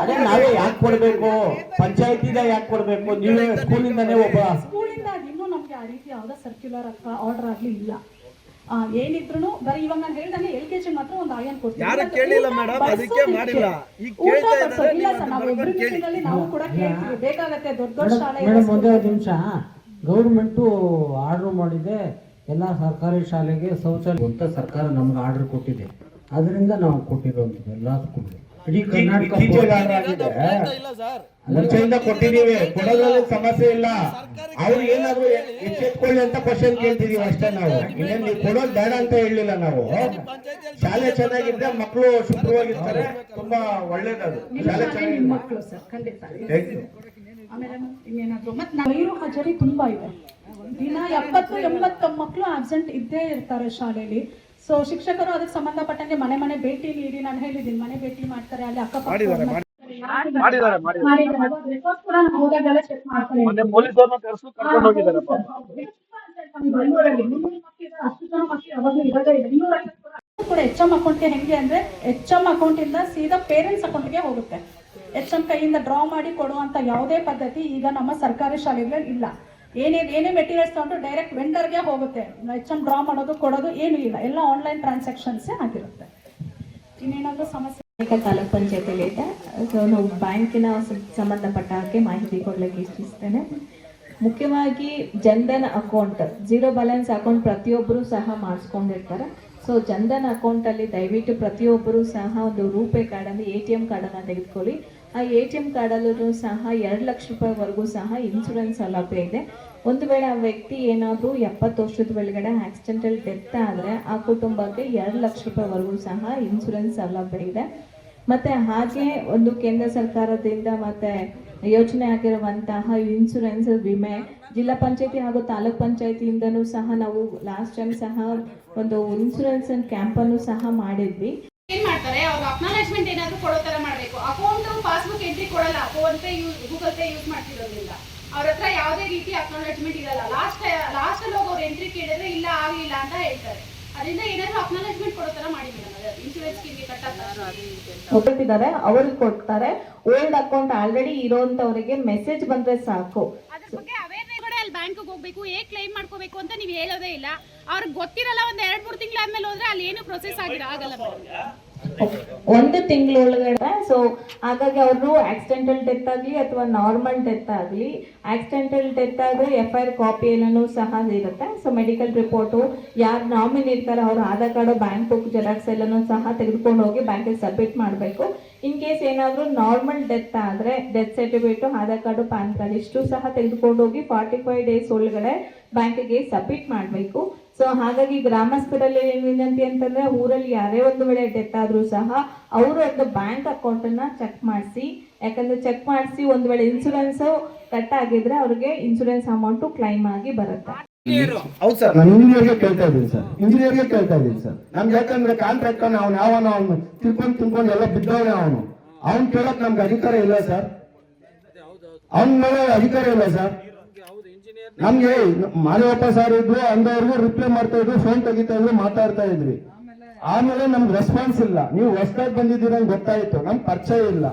ಅದೇ ನಾವೇ ಯಾಕೆ ಕೊಡ್ಬೇಕು? ಪಂಚಾಯತಿಂದ ಯಾಕೆ ಕೊಡ್ಬೇಕು? ನೀವೇ ಸ್ಕೂಲಿಂದಾನೇ ಸ್ಕೂಲಿಂದ ಇನ್ನೂ ನಮ್ಗೆ ಆ ರೀತಿ ಯಾವ್ದೋ ಸರ್ಕ್ಯುಲರ್ ಅಥವಾ ಆರ್ಡರ್ ಆಗ್ಲಿ ಇಲ್ಲ. ಏನಿದ್ರು ಬರೀ ಇವಾಗ ನಾನು ಹೇಳ್ದಂಗೆ LKG ಮಾತ್ರ ಒಂದು ಆಯನ್ ಕೊಡ್ತೀವಿ. ಯಾರು ಕೇಳಿಲ್ಲ ಮೇಡಮ್, ಅದಕ್ಕೆ ಮಾಡಿಲ್ಲ. ಈಗ ಕೇಳ್ತಾ ಇದ್ದಾರೆ. ಇಲ್ಲ ಸರ್, ನಾವು ಎವ್ರಿ ಮೀಟಿಂಗ್ ಅಲ್ಲಿ ನಾವು ಕೂಡ ಕೇಳ್ತೀವಿ, ಬೇಕಾಗತ್ತೆ ದೊಡ್ಡ ದೊಡ್ಡ ಶಾಲೆ. ಮೇಡಮ್ ಒಂದೇ ನಿಮಿಷ, ಗೌರ್ಮೆಂಟು ಆರ್ಡರ್ ಮಾಡಿದೆ ಎಲ್ಲ ಸರ್ಕಾರಿ ಶಾಲೆಗೆ ಶೌಚಾಲಯ ಅಂತ ಸರ್ಕಾರ ನಮ್ಗೆ ಆರ್ಡರ್ ಕೊಟ್ಟಿದೆ. ಅದರಿಂದ ನಾವು ಕೊಟ್ಟಿರೋದು ಎಲ್ಲ ಸ್ಕೂಲ್ ಇಡೀ ಕರ್ನಾಟಕ ಮುಂಚೆಯಿಂದ ಕೊಟ್ಟಿದ್ದೀವಿ, ಕೊಡೋದ್ರಲ್ಲಿ ಸಮಸ್ಯೆ ಇಲ್ಲ. ಅವ್ರು ಏನಾದ್ರು ಎಚ್ಚೆತ್ಕೊಳ್ಳಿ ಅಂತ ಕ್ವಶನ್ ಕೇಳ್ತಿದೀವಿ ಅಷ್ಟೇ. ನಾವು ಇನ್ನೇನು ನೀವು ಕೊಡೋದು ಬೇಡ ಅಂತ ಹೇಳಲಿಲ್ಲ. ನಾವು ಶಾಲೆ ಚೆನ್ನಾಗಿದ್ರೆ ಮಕ್ಕಳು ಶುಭ್ರವಾಗಿರ್ತಾರೆ, ತುಂಬಾ ಒಳ್ಳೇದದು. ಶಾಲೆ ಚೆನ್ನಾಗಿ ಮಕ್ಕಳು ಸರ್ ಖಂಡಿತ. ಆಮೇಲೆ ಇನ್ನೇನಾದ್ರು ಮತ್ತೆ ಗೈರು ಹಾಜರಿ ತುಂಬಾ ಇದೆ. ದಿನ 70-80 ಮಕ್ಕಳು ಆಬ್ಸೆಂಟ್ ಇದ್ದೇ ಇರ್ತಾರೆ ಶಾಲೆಯಲ್ಲಿ. ಸೊ ಶಿಕ್ಷಕರು ಅದಕ್ಕೆ ಸಂಬಂಧಪಟ್ಟಂಗೆ ಮನೆ ಮನೆ ಭೇಟಿ ನೀಡಿ, ನಾನು ಹೇಳಿದ್ದೀನಿ ಮನೆ ಭೇಟಿ ಮಾಡ್ತಾರೆ, ಅಲ್ಲಿ ಅಕ್ಕಪಕ್ಕ ಕೂಡ HM ಅಕೌಂಟ್ಗೆ ಹೆಂಗೆ ಅಂದ್ರೆ HM ಅಕೌಂಟ್ ಇಂದ ಸೀದಾ ಪೇರೆಂಟ್ಸ್ ಅಕೌಂಟ್ಗೆ ಹೋಗುತ್ತೆ. HM ಕೈಯಿಂದ ಡ್ರಾ ಮಾಡಿ ಕೊಡುವಂತ ಯಾವುದೇ ಪದ್ಧತಿ ಈಗ ನಮ್ಮ ಸರ್ಕಾರಿ ಶಾಲೆಗಳಲ್ಲಿ ಇಲ್ಲ. ಏನೇ ಮೆಟೀರಿಯಲ್ಸ್ ತಗೊಂಡು ಡೈರೆಕ್ಟ್ ವೆಂಡರ್ಗೆ ಹೋಗುತ್ತೆ. HM ಡ್ರಾ ಮಾಡೋದು ಕೊಡೋದು ಏನು ಇಲ್ಲ, ಎಲ್ಲ ಆನ್ಲೈನ್ ಟ್ರಾನ್ಸಾಕ್ಷನ್ಸೇ ಆಗಿರುತ್ತೆ. ಇನ್ನೇನಾದ್ರೂ ಸಮಸ್ಯೆ ತಾಲೂಕ್ ಪಂಚಾಯತಿಯಲ್ಲಿ ಇದೆ. ಸೊ ನಾವು ಬ್ಯಾಂಕಿನ ಸಂಬಂಧಪಟ್ಟ ಹಾಗೆ ಮಾಹಿತಿ ಕೊಡ್ಲಿಕ್ಕೆ ಇಚ್ಛಿಸ್ತೇನೆ. ಮುಖ್ಯವಾಗಿ Jan Dhan account, zero balance account ಪ್ರತಿಯೊಬ್ಬರು ಸಹ ಮಾಡಿಸ್ಕೊಂಡಿರ್ತಾರೆ. ಸೊ ಜನ್ಧನ್ ಅಕೌಂಟಲ್ಲಿ ದಯವಿಟ್ಟು ಪ್ರತಿಯೊಬ್ಬರು ಸಹ ಒಂದು ರೂಪೇ ಕಾರ್ಡನ್ನು, ATM ಕಾರ್ಡನ್ನು ತೆಗೆದುಕೊಳ್ಳಿ. ಆ ATM ಕಾರ್ಡಲ್ಲೂ ಸಹ 2 ಲಕ್ಷ ರೂಪಾಯಿವರೆಗೂ ಸಹ ಇನ್ಶೂರೆನ್ಸ್ ಸೌಲಭ್ಯ ಇದೆ. ಒಂದು ವೇಳೆ ಆ ವ್ಯಕ್ತಿ ಏನಾದರೂ 70 ವರ್ಷದ ಒಳಗಡೆ ಆಕ್ಸಿಡೆಂಟಲ್ ಡೆತ್ ಆದರೆ ಆ ಕುಟುಂಬಕ್ಕೆ 2 ಲಕ್ಷ ರೂಪಾಯಿವರೆಗೂ ಸಹ ಇನ್ಶೂರೆನ್ಸ್ ಸೌಲಭ್ಯ ಇದೆ. ಮತ್ತು ಹಾಗೆ ಒಂದು ಕೇಂದ್ರ ಸರ್ಕಾರದಿಂದ ಮತ್ತು ಯೋಜನೆ ಆಗಿರುವಂತಹ ಇನ್ಶೂರೆನ್ಸ್ ವಿಮೆ ಜಿಲ್ಲಾ ಪಂಚಾಯತಿ ಹಾಗೂ ತಾಲೂಕ್ ಪಂಚಾಯತಿಯಿಂದನೂ ಸಹ ನಾವು ಲಾಸ್ಟ್ ಟೈಮ್ ಸಹ ಒಂದು ಇನ್ಶೂರೆನ್ಸ್ ಕ್ಯಾಂಪನ್ನು ಸಹ ಮಾಡಿದ್ವಿ. ಏನ್ ಮಾಡ್ತಾರೆ, ಅವ್ರ ಅಕ್ನಾಲೆಜ್ಮೆಂಟ್ ಏನಾದ್ರು ಕೊಡೋ ತರ ಮಾಡ್ಬೇಕು. ಅಕೌಂಟ್ ಪಾಸ್ಬುಕ್ ಎಂಟ್ರಿ ಕೊಡಲ್ಲ, PhonePe Google Pay use ಮಾಡ್ತಿರೋದ್ರಿಂದ ಅವ್ರ ಹತ್ರ ಯಾವುದೇ ರೀತಿ ಅಕ್ನಾಲೆಜ್ಮೆಂಟ್ ಇರಲ್ಲ. ಲಾಸ್ಟ್ ಅಲ್ಲಿ ಹೋಗಿ ಅವ್ರು ಎಂಟ್ರಿ ಕೇಳಿದ್ರೆ ಇಲ್ಲ ಆಗ್ಲಿಲ್ಲ ಅಂತ ಹೇಳ್ತಾರೆ. ಅದರಿಂದ ಏನಾದ್ರು ಅಕ್ನಾಲೆಜ್ಮೆಂಟ್ ಕೊಡೋ ತರ ಮಾಡಿ ಮೇಡಮ್, ಇನ್ಶೂರೆನ್ಸ್ ಸ್ಕೀಮ್ಗೆ ಹೋಗ್ತಿದ್ದಾರೆ, ಅವ್ರಿಗೆ ಕೊಡ್ತಾರೆ. ಓಲ್ಡ್ ಅಕೌಂಟ್ ಆಲ್ರೆಡಿ ಇರೋಂತವರಿಗೆ ಮೆಸೇಜ್ ಬಂದ್ರೆ ಸಾಕು. ಅದ್ರ ಬಗ್ಗೆ ಅವೇರ್ನೆಸ್ ಕೂಡ ಅಲ್ಲಿ ಬ್ಯಾಂಕ್ ಹೋಗ್ಬೇಕು, ಹೇಗೆ ಕ್ಲೈಮ್ ಮಾಡ್ಕೋಬೇಕು ಅಂತ ನೀವು ಹೇಳೋದೇ ಇಲ್ಲ. ಅವ್ರಿಗೆ ಗೊತ್ತಿರಲ್ಲ. ಒಂದ್ 2-3 ತಿಂಗಳಾದ್ಮೇಲೆ ಹೋದ್ರೆ ಅಲ್ಲಿ ಏನು ಪ್ರೊಸೆಸ್ ಆಗಲ್ಲ. 1 ತಿಂಗಳೊಳಗಡೆ. ಸೊ ಹಾಗಾಗಿ ಅವರು ಆಕ್ಸಿಡೆಂಟಲ್ ಡೆತ್ ಆಗಲಿ ಅಥವಾ ನಾರ್ಮಲ್ ಡೆತ್ ಆಗಲಿ, ಆಕ್ಸಿಡೆಂಟಲ್ ಡೆತ್ ಆದರೆ FIR ಕಾಪಿ ಎಲ್ಲನೂ ಸಹ ಇರುತ್ತೆ. ಸೊ ಮೆಡಿಕಲ್ ರಿಪೋರ್ಟು, ಯಾರು ನಾಮಿನಿ ಇರ್ತಾರೆ ಅವ್ರ Aadhaar card, bank book xerox ಎಲ್ಲನೂ ಸಹ ತೆಗೆದುಕೊಂಡು ಹೋಗಿ ಬ್ಯಾಂಕಿಗೆ ಸಬ್ಮಿಟ್ ಮಾಡಬೇಕು. ಇನ್ ಕೇಸ್ ಏನಾದರೂ ನಾರ್ಮಲ್ ಡೆತ್ ಆದರೆ death certificate, Aadhaar card, PAN card ಇಷ್ಟು ಸಹ ತೆಗೆದುಕೊಂಡು ಹೋಗಿ 45 ಡೇಸ್ ಒಳಗಡೆ ಬ್ಯಾಂಕಿಗೆ ಸಬ್ಮಿಟ್ ಮಾಡಬೇಕು. ಸೊ ಹಾಗಾಗಿ ಗ್ರಾಮಸ್ಥರಲ್ಲಿ ಏನು ವಿನಂತಿ ಅಂತಂದ್ರೆ, ಊರಲ್ಲಿ ಯಾರೇ ಒಂದು ವೇಳೆ ಡೆತ್ ಆದ್ರೂ ಸಹ ಅವರು ಒಂದು ಬ್ಯಾಂಕ್ ಅಕೌಂಟನ್ನು ಚೆಕ್ ಮಾಡಿಸಿ. ಯಾಕಂದ್ರೆ ಚೆಕ್ ಮಾಡಿಸಿ ಒಂದು ವೇಳೆ ಇನ್ಶೂರೆನ್ಸ್ ಕಟ್ ಆಗಿದ್ರೆ ಅವ್ರಿಗೆ ಇನ್ಶೂರೆನ್ಸ್ ಅಮೌಂಟು ಕ್ಲೈಮ್ ಆಗಿ ಬರುತ್ತೆ. ಹೌದು ಸರ್, ನಾನು ಇಂಜಿನಿಯರ್ಗೆ ಕೇಳ್ತಾ ಇದ್ದೀನಿ ಸರ್. ನಮ್ಗೆ ಯಾಕಂದ್ರೆ ಕಾಂಟ್ರಾಕ್ಟ್ ಅವನು ತಿಳ್ಕೊಂಡು ಎಲ್ಲ ಬಿದ್ದವನೇ. ಅವನು ಕೇಳಕ್ ನಮ್ಗೆ ಅಧಿಕಾರ ಇಲ್ಲ ಸರ್. ಅವನ ಮೇಲೆ ಅಧಿಕಾರ ಇಲ್ಲ ಸರ್. ನಮ್ಗೆ ಮಾದೇವಪ್ಪ ಸರ್ ಇದ್ರು, ಅಂದವ್ರಿಗೂ ರಿಪ್ಲೈ ಮಾಡ್ತಾ ಇದ್ರು, ಫೋನ್ ತೆಗಿತಾ ಇದ್ರು, ಮಾತಾಡ್ತಾ ಇದ್ವಿ. ಆಮೇಲೆ ನಮ್ಗೆ ರೆಸ್ಪಾನ್ಸ್ ಇಲ್ಲ. ನೀವು ಹೊಸದಾಗಿ ಬಂದಿದ್ದೀರ ಅಂತ ಗೊತ್ತಾಯ್ತು, ನಮ್ಗೆ ಪರಿಚಯ ಇಲ್ಲ.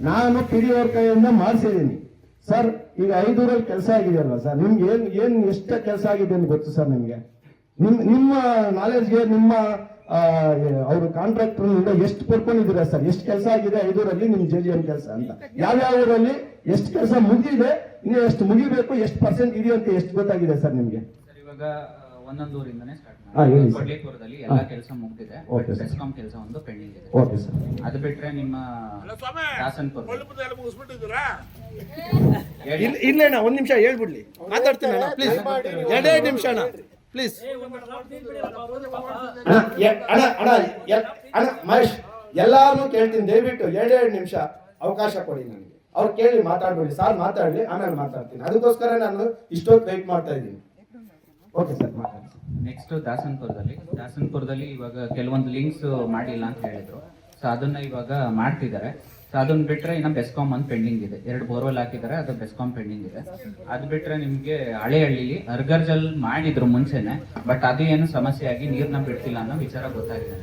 ನಾನು PDO ಕೈಯಿಂದ ಮಾಡಿಸಿದ್ದೀನಿ ಸರ್. ಈಗ 5 ಊರಲ್ಲಿ ಕೆಲಸ ಆಗಿದೆಯಲ್ವಾ ಸರ್, ನಿಮ್ಗೆ ಏನ್ ಎಷ್ಟು ಕೆಲಸ ಆಗಿದೆ ಅಂತ ಗೊತ್ತು ಸರ್ ನಿಮ್ಗೆ? ನಿಮ್ಮ ನಾಲೆಜ್ಗೆ ನಿಮ್ಮ ಅವರು ಕಾಂಟ್ರಾಕ್ಟರ್ ಎಷ್ಟು ಪಡ್ಕೊಂಡಿದ್ದೀರಾ ಸರ್? ಎಷ್ಟು ಕೆಲಸ ಆಗಿದೆ 5 ಊರಲ್ಲಿ ನಿಮ್ JGM ಕೆಲಸ ಅಂತ? ಯಾವ್ಯಾವ ಊರಲ್ಲಿ ಎಷ್ಟು ಕೆಲಸ ಮುಗಿದಿದೆ, ಇನ್ನು ಎಷ್ಟು ಮುಗಿಬೇಕು, ಎಷ್ಟು % ಇದೆಯೋ ಅಂತ ಎಷ್ಟು ಗೊತ್ತಾಗಿದೆ ಸರ್ ನಿಮ್ಗೆ? ಇವಾಗ ಒಂದೊಂದು ಊರಿಂದನೇ ಸ್ಟಾರ್ಟ್ ಹಾ, ಹೇಳಿ ಮಾಡಿ ಸರ್. ಕೊಡ್ಲಿಪುರದಲ್ಲಿ ಎಲ್ಲ ಕೆಲಸ ಮುಗ್ದಿದೆ. Okay sir. ಬೆಸ್ಕಾಂ ಕೆಲಸ ಒಂದು ಪೆಂಡಿಂಗ್ ಇದೆ. Okay sir. ಅದು ಬಿಟ್ರೆ ನಿಮ್ಮ ದಾಸನ್ಪುರ ಇಲ್ಲೇಣ ಒಂದ್ ನಿಮಿಷ ಹೇಳ್ಬಿಡ್ಲಿ, ಮಾತಾಡ್ತೀನಿ ಅಣ್ಣ ಪ್ಲೀಸ್, ಎರಡೇ ನಿಮಿಷ ಅಣ್ಣ ಪ್ಲೀಸ್. ಅಣ್ಣ ಮಹೇಶ್, ಎಲ್ಲಾರನ್ನೂ ಕೇಳ್ತೀನಿ, ದಯವಿಟ್ಟು ಎರಡೆರಡು ನಿಮಿಷ ಅವಕಾಶ ಕೊಡಿ ನನಗೆ. ಅವ್ರು ಕೇಳಿ ಮಾತಾಡ್ಬೇಡಿ, ಸಾರ್ ಮಾತಾಡ್ಲಿ, ಆಮೇಲೆ ಮಾತಾಡ್ತೀನಿ. ಅದಕ್ಕೋಸ್ಕರ ನಾನು ಇಷ್ಟೊತ್ತು ವೆಯ್ಟ್ ಮಾಡ್ತಾ ಇದ್ದೀನಿ. ಓಕೆ ಸರ್, ಮಾತಾಡಿ. ನೆಕ್ಸ್ಟ್ ದಾಸನ್ಪುರದಲ್ಲಿ ಇವಾಗ ಕೆಲವೊಂದು ಲಿಂಕ್ಸ್ ಮಾಡಿಲ್ಲ ಅಂತ ಹೇಳಿದ್ರು. ಸೊ ಅದನ್ನ ಇವಾಗ ಮಾಡ್ತಿದ್ದಾರೆ. ಸೊ ಅದನ್ನ ಬಿಟ್ರೆ ಇನ್ನ ಬೆಸ್ಕಾಂ ಒಂದು ಪೆಂಡಿಂಗ್ ಇದೆ. 2 ಬೋರ್ವೆಲ್ ಹಾಕಿದ್ದಾರೆ, ಅದು ಬೆಸ್ಕಾಂ ಪೆಂಡಿಂಗ್ ಇದೆ. ಅದು ಬಿಟ್ರೆ ನಿಮ್ಗೆ ಹಳ್ಳಿಲಿ ಅರ್ಗರ್ಜಲ್ ಮಾಡಿದ್ರು ಮುಂಚೆನೆ, ಬಟ್ ಅದು ಏನು ಸಮಸ್ಯೆ ಆಗಿ ನೀರ್ನ ಬಿಡ್ತಿಲ್ಲ ಅನ್ನೋ ವಿಚಾರ ಗೊತ್ತಾಗಿದೆ.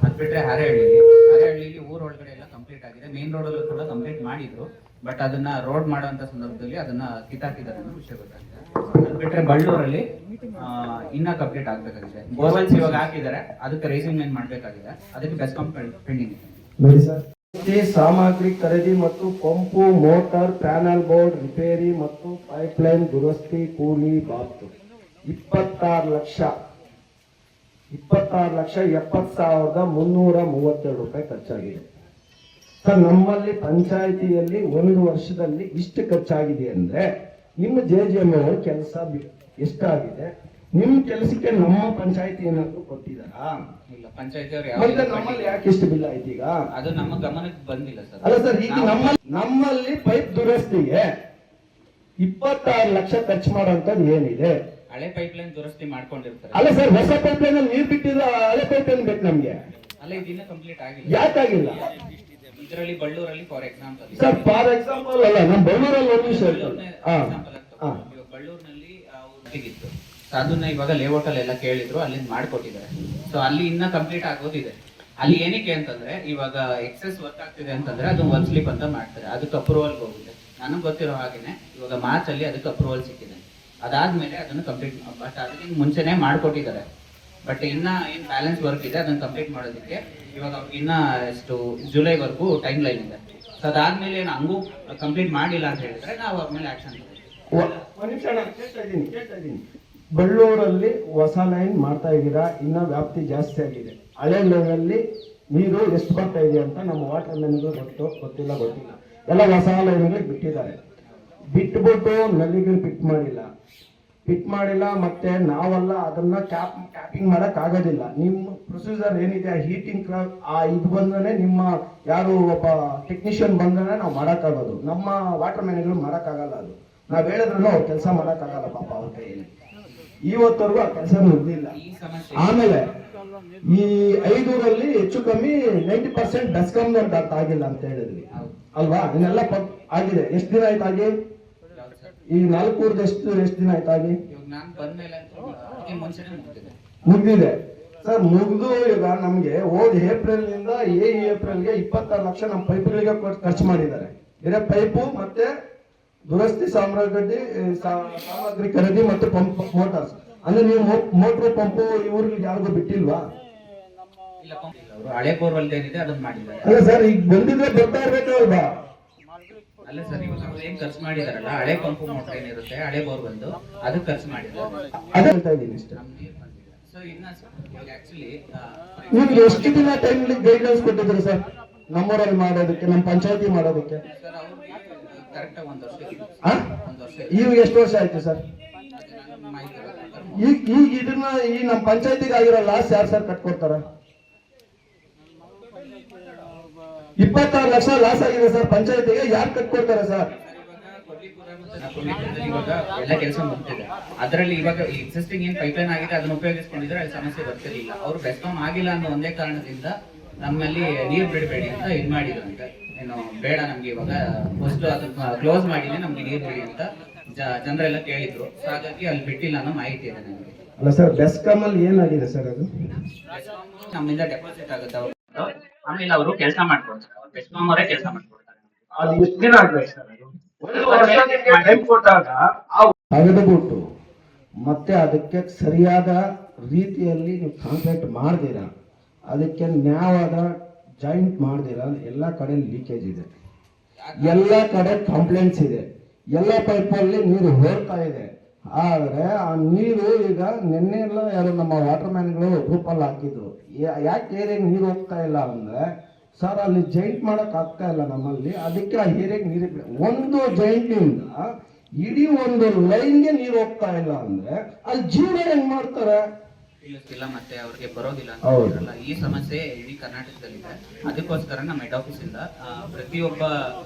ಅದ್ ಬಿಟ್ರೆ ಹರೇಹಳ್ಳಿಲಿ ಊರೊಳಗಡೆ ಎಲ್ಲ ಕಂಪ್ಲೀಟ್ ಆಗಿದೆ. ಮೇನ್ ರೋಡ್ ಅಲ್ಲೂ ಕೂಡ ಕಂಪ್ಲೀಟ್ ಮಾಡಿದ್ರು, ಬಟ್ ಅದನ್ನ ರೋಡ್ ಮಾಡುವಂತ ಸಂದರ್ಭದಲ್ಲಿ ಅದನ್ನ ಕಿತ್ತಾಕಿದ್ದಾರೆ ಅನ್ನೋ ವಿಷಯ ಗೊತ್ತಾಗಿದೆ. ಅದ್ ಬಿಟ್ರೆ ಬಳ್ಳೂರಲ್ಲಿ ಇನ್ನ ಕಂಪ್ಲೀಟ್ ಆಗ್ಬೇಕಾಗಿದೆ. ಬೋರ್ವೆಲ್ಸ್ ಇವಾಗ ಹಾಕಿದ್ದಾರೆ, ಅದಕ್ಕೆ ರೇಸಿಂಗ್ ಲೈನ್ ಮಾಡ್ಬೇಕಾಗಿದೆ, ಅದಕ್ಕೆ ಬೆಸ್ಕಾಂ ಪೆಂಡಿಂಗ್ ಇದೆ. ನೋಡಿ ಸರ್, ಸಾಮಗ್ರಿ ಖರೀದಿ ಮತ್ತು pump, motor, panel board repair ಮತ್ತು ಪೈಪ್ಲೈನ್ ದುರಸ್ತಿ ಕೂಲಿ ಬಾಬ್ತು 26,70,332 ರೂಪಾಯಿ ಖರ್ಚಾಗಿದೆ. ಸರ್, ನಮ್ಮಲ್ಲಿ ಪಂಚಾಯಿತಿಯಲ್ಲಿ 1 ವರ್ಷದಲ್ಲಿ ಇಷ್ಟು ಖರ್ಚಾಗಿದೆ ಅಂದ್ರೆ ನಿಮ್ಮ JJM ಅವ್ರ ಕೆಲಸ ಎಷ್ಟಾಗಿದೆ? ನಿಮ್ ಕೆಲಸಕ್ಕೆ ನಮ್ಮ ಪಂಚಾಯಿತಿ ಏನಾದ್ರು ಕೊಟ್ಟಿದಾರಾ? ಇಲ್ಲ, ಪಂಚಾಯತಿ ಅವರು ಮತ್ತೆ ನಮ್ಮಲ್ಲಿ ಯಾಕೆ ಇಷ್ಟು ಬಿಲ್ ಆಯ್ತು ಈಗ? ಅದು ನಮ್ಮ ಗಮನಕ್ಕೆ ಬಂದಿಲ್ಲ ಸರ್. ಅಲ್ಲ ಸರ್, ಈಗ ನಮ್ಮಲ್ಲಿ ಪೈಪ್ ದುರಸ್ತಿಗೆ 26 ಲಕ್ಷ ಖರ್ಚು ಮಾಡೋಂಥದ್ದು ಏನಿದೆ? ಹಳೆ ಪೈಪ್ಲೈನ್ ದುರಸ್ತಿ ಮಾಡ್ಕೊಂಡಿರ್ತಾರೆ. ಅಲ್ಲ ಸರ್, ಹೊಸ ಪೈಪ್ಲೈನ್ ಅಲ್ಲಿ ನೀರ್ ಬಿಟ್ಟಿದ್ರೆ ಹಳೆ ಪೈಪ್ಲೈನ್ ಬೇಕು ನಮ್ಗೆ. ಅಲ್ಲ, ಇದಿನ್ನ ಕಂಪ್ಲೀಟ್ ಆಗಿಲ್ಲ. ಯಾಕಾಗಿಲ್ಲ? ಇದರಲ್ಲಿ ಬಳ್ಳೂರಲ್ಲಿ for example sir, for example ಅಲ್ಲ, ನಮ್ಮ ಬಳ್ಳೂರಲ್ಲಿ ಒಂದು ವಿಷಯ ಬಳ್ಳೂರಿನಲ್ಲಿ ಇತ್ತು. ಅದನ್ನ ಇವಾಗ ಲೇಔಟ್ ಅಲ್ಲಿ ಎಲ್ಲ ಕೇಳಿದ್ರು, ಅಲ್ಲಿಂದ ಮಾಡ್ಕೊಟ್ಟಿದ್ದಾರೆ. ಸೊ ಅಲ್ಲಿ ಇನ್ನ ಕಂಪ್ಲೀಟ್ ಆಗೋದಿದೆ. ಅಲ್ಲಿ ಏನಕ್ಕೆ ಅಂತಂದ್ರೆ ಇವಾಗ ಎಕ್ಸೆಸ್ ವರ್ಕ್ ಆಗ್ತಿದೆ ಅಂತಂದ್ರೆ ಅದು ಒನ್ ಸ್ಲಿಪ್ ಅಂತ ಮಾಡ್ತಾರೆ, ಅದಕ್ಕೆ ಅಪ್ರೂವಲ್ ಹೋಗುತ್ತೆ. ನನಗೆ ಗೊತ್ತಿರೋ ಹಾಗೇನೆ ಇವಾಗ ಮಾರ್ಚ್ ಅಲ್ಲಿ ಅದಕ್ಕೆ ಅಪ್ರೂವಲ್ ಸಿಕ್ಕಿದೆ. ಅದಾದ್ಮೇಲೆ ಅದನ್ನು ಕಂಪ್ಲೀಟ್, ಬಟ್ ಅದಕ್ಕೆ ಮುಂಚೆನೆ ಮಾಡ್ಕೊಟ್ಟಿದ್ದಾರೆ. ಬಟ್ ಇನ್ನ ಏನ್ ಬ್ಯಾಲೆನ್ಸ್ ವರ್ಕ್ ಇದೆ ಅದನ್ನ ಕಂಪ್ಲೀಟ್ ಮಾಡೋದಕ್ಕೆ ಇವಾಗ ಇನ್ನ ಎಷ್ಟು ಜುಲೈವರೆಗೂ ಟೈಮ್ ಲೈನ್ ಇದೆ. ಸೊ ಅದಾದ್ಮೇಲೆ ಏನು ಹಂಗೂ ಕಂಪ್ಲೀಟ್ ಮಾಡಿಲ್ಲ ಅಂತ ಹೇಳಿದ್ರೆ ನಾವು ಅವ್ರ ಮೇಲೆ ಆಕ್ಷನ್ ಕೇಳ್ತಾ ಇದ್ದೀನಿ. ಬಳ್ಳೂರಲ್ಲಿ ಹೊಸ ಲೈನ್ ಮಾಡ್ತಾ ಇದ್ದೀರಾ, ಇನ್ನ ವ್ಯಾಪ್ತಿ ಜಾಸ್ತಿ ಆಗಿದೆ. ಹಳೆ ಲೈನಲ್ಲಿ ನೀರು ಎಷ್ಟು ಬರ್ತಾ ಇದೆ ಅಂತ ನಮ್ಮ ವಾಟರ್ ಮ್ಯಾನ್ಗೂ ಗೊತ್ತಿಲ್ಲ. ಎಲ್ಲ ಹೊಸ ಲೈನ್ಗಳು ಬಿಟ್ಟಿದ್ದಾರೆ. ಬಿಟ್ಬಿಟ್ಟು ನಲ್ಲಿಗಳು ಫಿಟ್ ಮಾಡಿಲ್ಲ. ಮತ್ತೆ ನಾವೆಲ್ಲ ಅದನ್ನ ಕ್ಯಾಪಿಂಗ್ ಮಾಡಕ್ ಆಗೋದಿಲ್ಲ. ನಿಮ್ಮ ಪ್ರೊಸೀಜರ್ ಏನಿದೆ, ಹೀಟಿಂಗ್ ಇದು ಬಂದ್ರೆ ನಿಮ್ಮ ಯಾರು ಒಬ್ಬ ಟೆಕ್ನಿಷಿಯನ್ ಬಂದ್ರೆ ನಾವು ಮಾಡೋಕ್ಕಾಗೋದು. ನಮ್ಮ ವಾಟರ್ ಮ್ಯಾನ್ಗಳು ಮಾಡೋಕ್ಕಾಗಲ್ಲ. ಅದು ನಾವ್ ಹೇಳಿದ್ರು ಅವ್ರು ಕೆಲಸ ಮಾಡೋಕ್ಕಾಗಲ್ಲ ಪಾಪ ಅವ್ರ ಕೈಯಲ್ಲಿ. ಇವತ್ತವರೆಗೂ ಆ ಕೆಲಸ ಮುಗ್ದಿಲ್ಲ. ಆಮೇಲೆ ಈ 5 ಊರಲ್ಲಿ ಹೆಚ್ಚು ಕಮ್ಮಿ 90% ಬೆಸ್ಕಾಂ ಅಂತ ಆಗಿಲ್ಲ ಅಂತ ಹೇಳಿದ್ವಿ ಅಲ್ವಾ? ಇದನ್ನೆಲ್ಲ ಆಗಿದೆ. ಎಷ್ಟು ದಿನ ಆಯ್ತು ಆಗಿ? ಈ 4 ಊರ್ದು ಎಷ್ಟು ದಿನ ಆಯ್ತು ಆಗಿ? ಮುಗ್ದಿದೆ ಸರ್. ಮುಗ್ದು ಈಗ ನಮ್ಗೆ ಹೋದ ಏಪ್ರಿಲ್ ನಿಂದ ಏಪ್ರಿಲ್ಗೆ 26 ಲಕ್ಷ ನಮ್ಮ ಪೈಪ್ಗಳಿಗೆ ಖರ್ಚು ಮಾಡಿದ್ದಾರೆ. ಬೇರೆ ಪೈಪು ಮತ್ತೆ ದುರಸ್ತಿ ಸಾಮಗ್ರಿ ಖರೀದಿ ಮತ್ತು ಪಂಪ್ ಮೋಟಾರ್ಸ್. ಅಂದ್ರೆ ನೀವು ಮೋಟರ್ ಪಂಪು ಇವ್ರಿಗೆ ಯಾರಿಗೂ ಬಿಟ್ಟಿಲ್ವಾ? ಹಳೆ ಬೋರ್ವೆಲ್ ಏನಿದೆ ಅದನ್ನ ಮಾಡಿದ್ದಾರೆ. ಅಲ್ಲ ಸರ್, ಈಗ ಬಂದಿದ್ರೆ ಬರ್ತಾ ಇರ್ಬೇಕಲ್ವಾ? ಅಲ್ಲ ಸರ್, ಇವಾಗ ಅವ್ರು ಏನ್ ಖರ್ಚು ಮಾಡಿದಾರಲ್ಲ, ಹಳೆ ಪಂಪು ಮೋಟರ್ ಏನಿರುತ್ತೆ ಹಳೆ ಬೋರ್ವೆಲ್ ಅದಕ್ಕೆ ಖರ್ಚು ಮಾಡಿದ್ದಾರೆ. ಅದೇ ಹೇಳ್ತಾ ಇದ್ದೀನಿ ಅಷ್ಟೇ. ಸೊ ಇನ್ನ ಆಕ್ಚುಲಿ ನಿಮ್ಗೆ ಎಷ್ಟು ದಿನ ಟೈಮ್ ಗೈಡ್ಲೈನ್ಸ್ ಕೊಟ್ಟಿದ್ರು ಸರ್ ನಮ್ಮೂರಲ್ಲಿ ಮಾಡೋದಕ್ಕೆ, ನಮ್ಮ ಪಂಚಾಯತಿ ಮಾಡೋದಕ್ಕೆ? ಸರ್ ಅವ್ರಿಗೆ ಕರೆಕ್ಟ್ 1 ವರ್ಷ. ಈಗ ಎಷ್ಟು ವರ್ಷ ಆಯ್ತು ಸರ್? ಈಗ ಇದನ್ನ ಈ ನಮ್ಮ ಪಂಚಾಯತಿಗೆ ಆಗಿರೋ ಲಾಸ್ ಯಾರು ಸರ್ ಕಟ್ಕೊಡ್ತಾರ? 26 ಲಕ್ಷ ಲಾಸ್ ಆಗಿದೆ ಸರ್ ಪಂಚಾಯತಿಗೆ, ಯಾರು ಕಟ್ಕೊಡ್ತಾರೆ ಸರ್? ಇವಾಗ ಎಲ್ಲ ಕೆಲಸ ಮುಗ್ತಿದೆ. ಅದರಲ್ಲಿ ಇವಾಗ ಎಕ್ಸಿಸ್ಟಿಂಗ್ ಏನ್ ಪೈಪ್ಲೈನ್ ಆಗಿದೆ ಅದನ್ನ ಉಪಯೋಗಿಸ್ಕೊಂಡಿದ್ರೆ ಅಲ್ಲಿ ಸಮಸ್ಯೆ ಬರ್ತಿರ್ಲಿಲ್ಲ. ಅವರು ಬೆಸ್ಕಾಂ ಆಗಿಲ್ಲ ಅನ್ನೋ ಒಂದೇ ಕಾರಣದಿಂದ ನಮ್ಮಲ್ಲಿ ನೀರು ಬಿಡಬೇಡಿ ಅಂತ ಇದು ಮಾಡಿದ್ರಂತೆ. ಏನು ಬೇಡ ನಮ್ಗೆ ಇವಾಗ ಫಸ್ಟ್ ಅದನ್ನ ಕ್ಲೋಸ್ ಮಾಡಿನೇ ನಮ್ಗೆ ನೀರು ಬಿಡಿ ಅಂತ ಜನರೆಲ್ಲ ಕೇಳಿದ್ರು. ಸೊ ಹಾಗಾಗಿ ಅಲ್ಲಿ ಬಿಟ್ಟಿಲ್ಲ ಅನ್ನೋ ಮಾಹಿತಿ ಇದೆ ನನಗೆ. ಅಲ್ಲ ಸರ್, ಬೆಸ್ಕಾಂ ಅಲ್ಲಿ ಏನಾಗಿದೆ ಸರ್? ಅದು ನಮ್ಮಿಂದ ಡೆಪಾಸಿಟ್ ಆಗುತ್ತೆ ಅವರು, ಆಮೇಲೆ ಅವರು ಕೆಲಸ ಮಾಡ್ಕೊಡ್ತಾರೆ. ಬೆಸ್ಕಾಂ ಅವರೇ ಕೆಲಸ ಮಾಡ್ಕೊಡ್ತಾರೆ. ಅದು ಎಷ್ಟು ದಿನ ಆಗ್ಬೇಕು ಸರ್? ತೆಗೆದುಬಿಟ್ಟು ಮತ್ತೆ ಅದಕ್ಕೆ ಸರಿಯಾದ ರೀತಿಯಲ್ಲಿ ನೀವು ಕಾಂಕ್ರೀಟ್ ಮಾಡ್ದಿರಾ, ಅದಕ್ಕೆ ನ್ಯಾಯವಾದ ಜಾಯಿಂಟ್ ಮಾಡ್ದಿರಾ, ಎಲ್ಲ ಕಡೆ ಲೀಕೇಜ್ ಇದೆ, ಎಲ್ಲ ಕಡೆ ಕಂಪ್ಲೇಂಟ್ಸ್ ಇದೆ, ಎಲ್ಲ ಪೈಪಲ್ಲಿ ನೀರು ಹೋಗ್ತಾ ಇದೆ. ಆದರೆ ಆ ನೀರು ಈಗ ನಿನ್ನೆ ಎಲ್ಲ ಯಾರು ನಮ್ಮ ವಾಟರ್ ಮ್ಯಾನ್ಗಳು ಗ್ರೂಪಲ್ಲಿ ಹಾಕಿದ್ರು, ಯಾಕೆ ಏರಿಯಾಗೆ ನೀರು ಹೋಗ್ತಾ ಇಲ್ಲ ಅಂದರೆ, ಸರ್ ಅಲ್ಲಿ ಜೈಂಟ್ ಮಾಡಕ್ ಆಗ್ತಾ ಇಲ್ಲ ನಮ್ಮಲ್ಲಿ, ಅದಕ್ಕೆ ಆ ಏರಿಯಾಗೆ ನೀರು ಒಂದು ಜೈಂಟಿಂದ ಇಡೀ ಒಂದು ಲೈನ್ಗೆ ನೀರು ಹೋಗ್ತಾ ಇಲ್ಲ ಅಂದ್ರೆ ಅಲ್ಲಿ ಜೀವನ ಹೆಂಗ್ ಮಾಡ್ತಾರೆ? ಇಲ್ಲ ಮತ್ತೆ ಅವ್ರಿಗೆ ಬರೋದಿಲ್ಲ ಅಂತ ಹೇಳ್ತಾರಲ್ಲ, ಈ ಸಮಸ್ಯೆ ಇಡೀ ಕರ್ನಾಟಕದಲ್ಲಿದೆ. ಅದಕ್ಕೋಸ್ಕರ ನಮ್ಮ ಹೆಡ್ ಆಫೀಸ್ ಇಂದ ಪ್ರತಿಯೊಬ್ಬ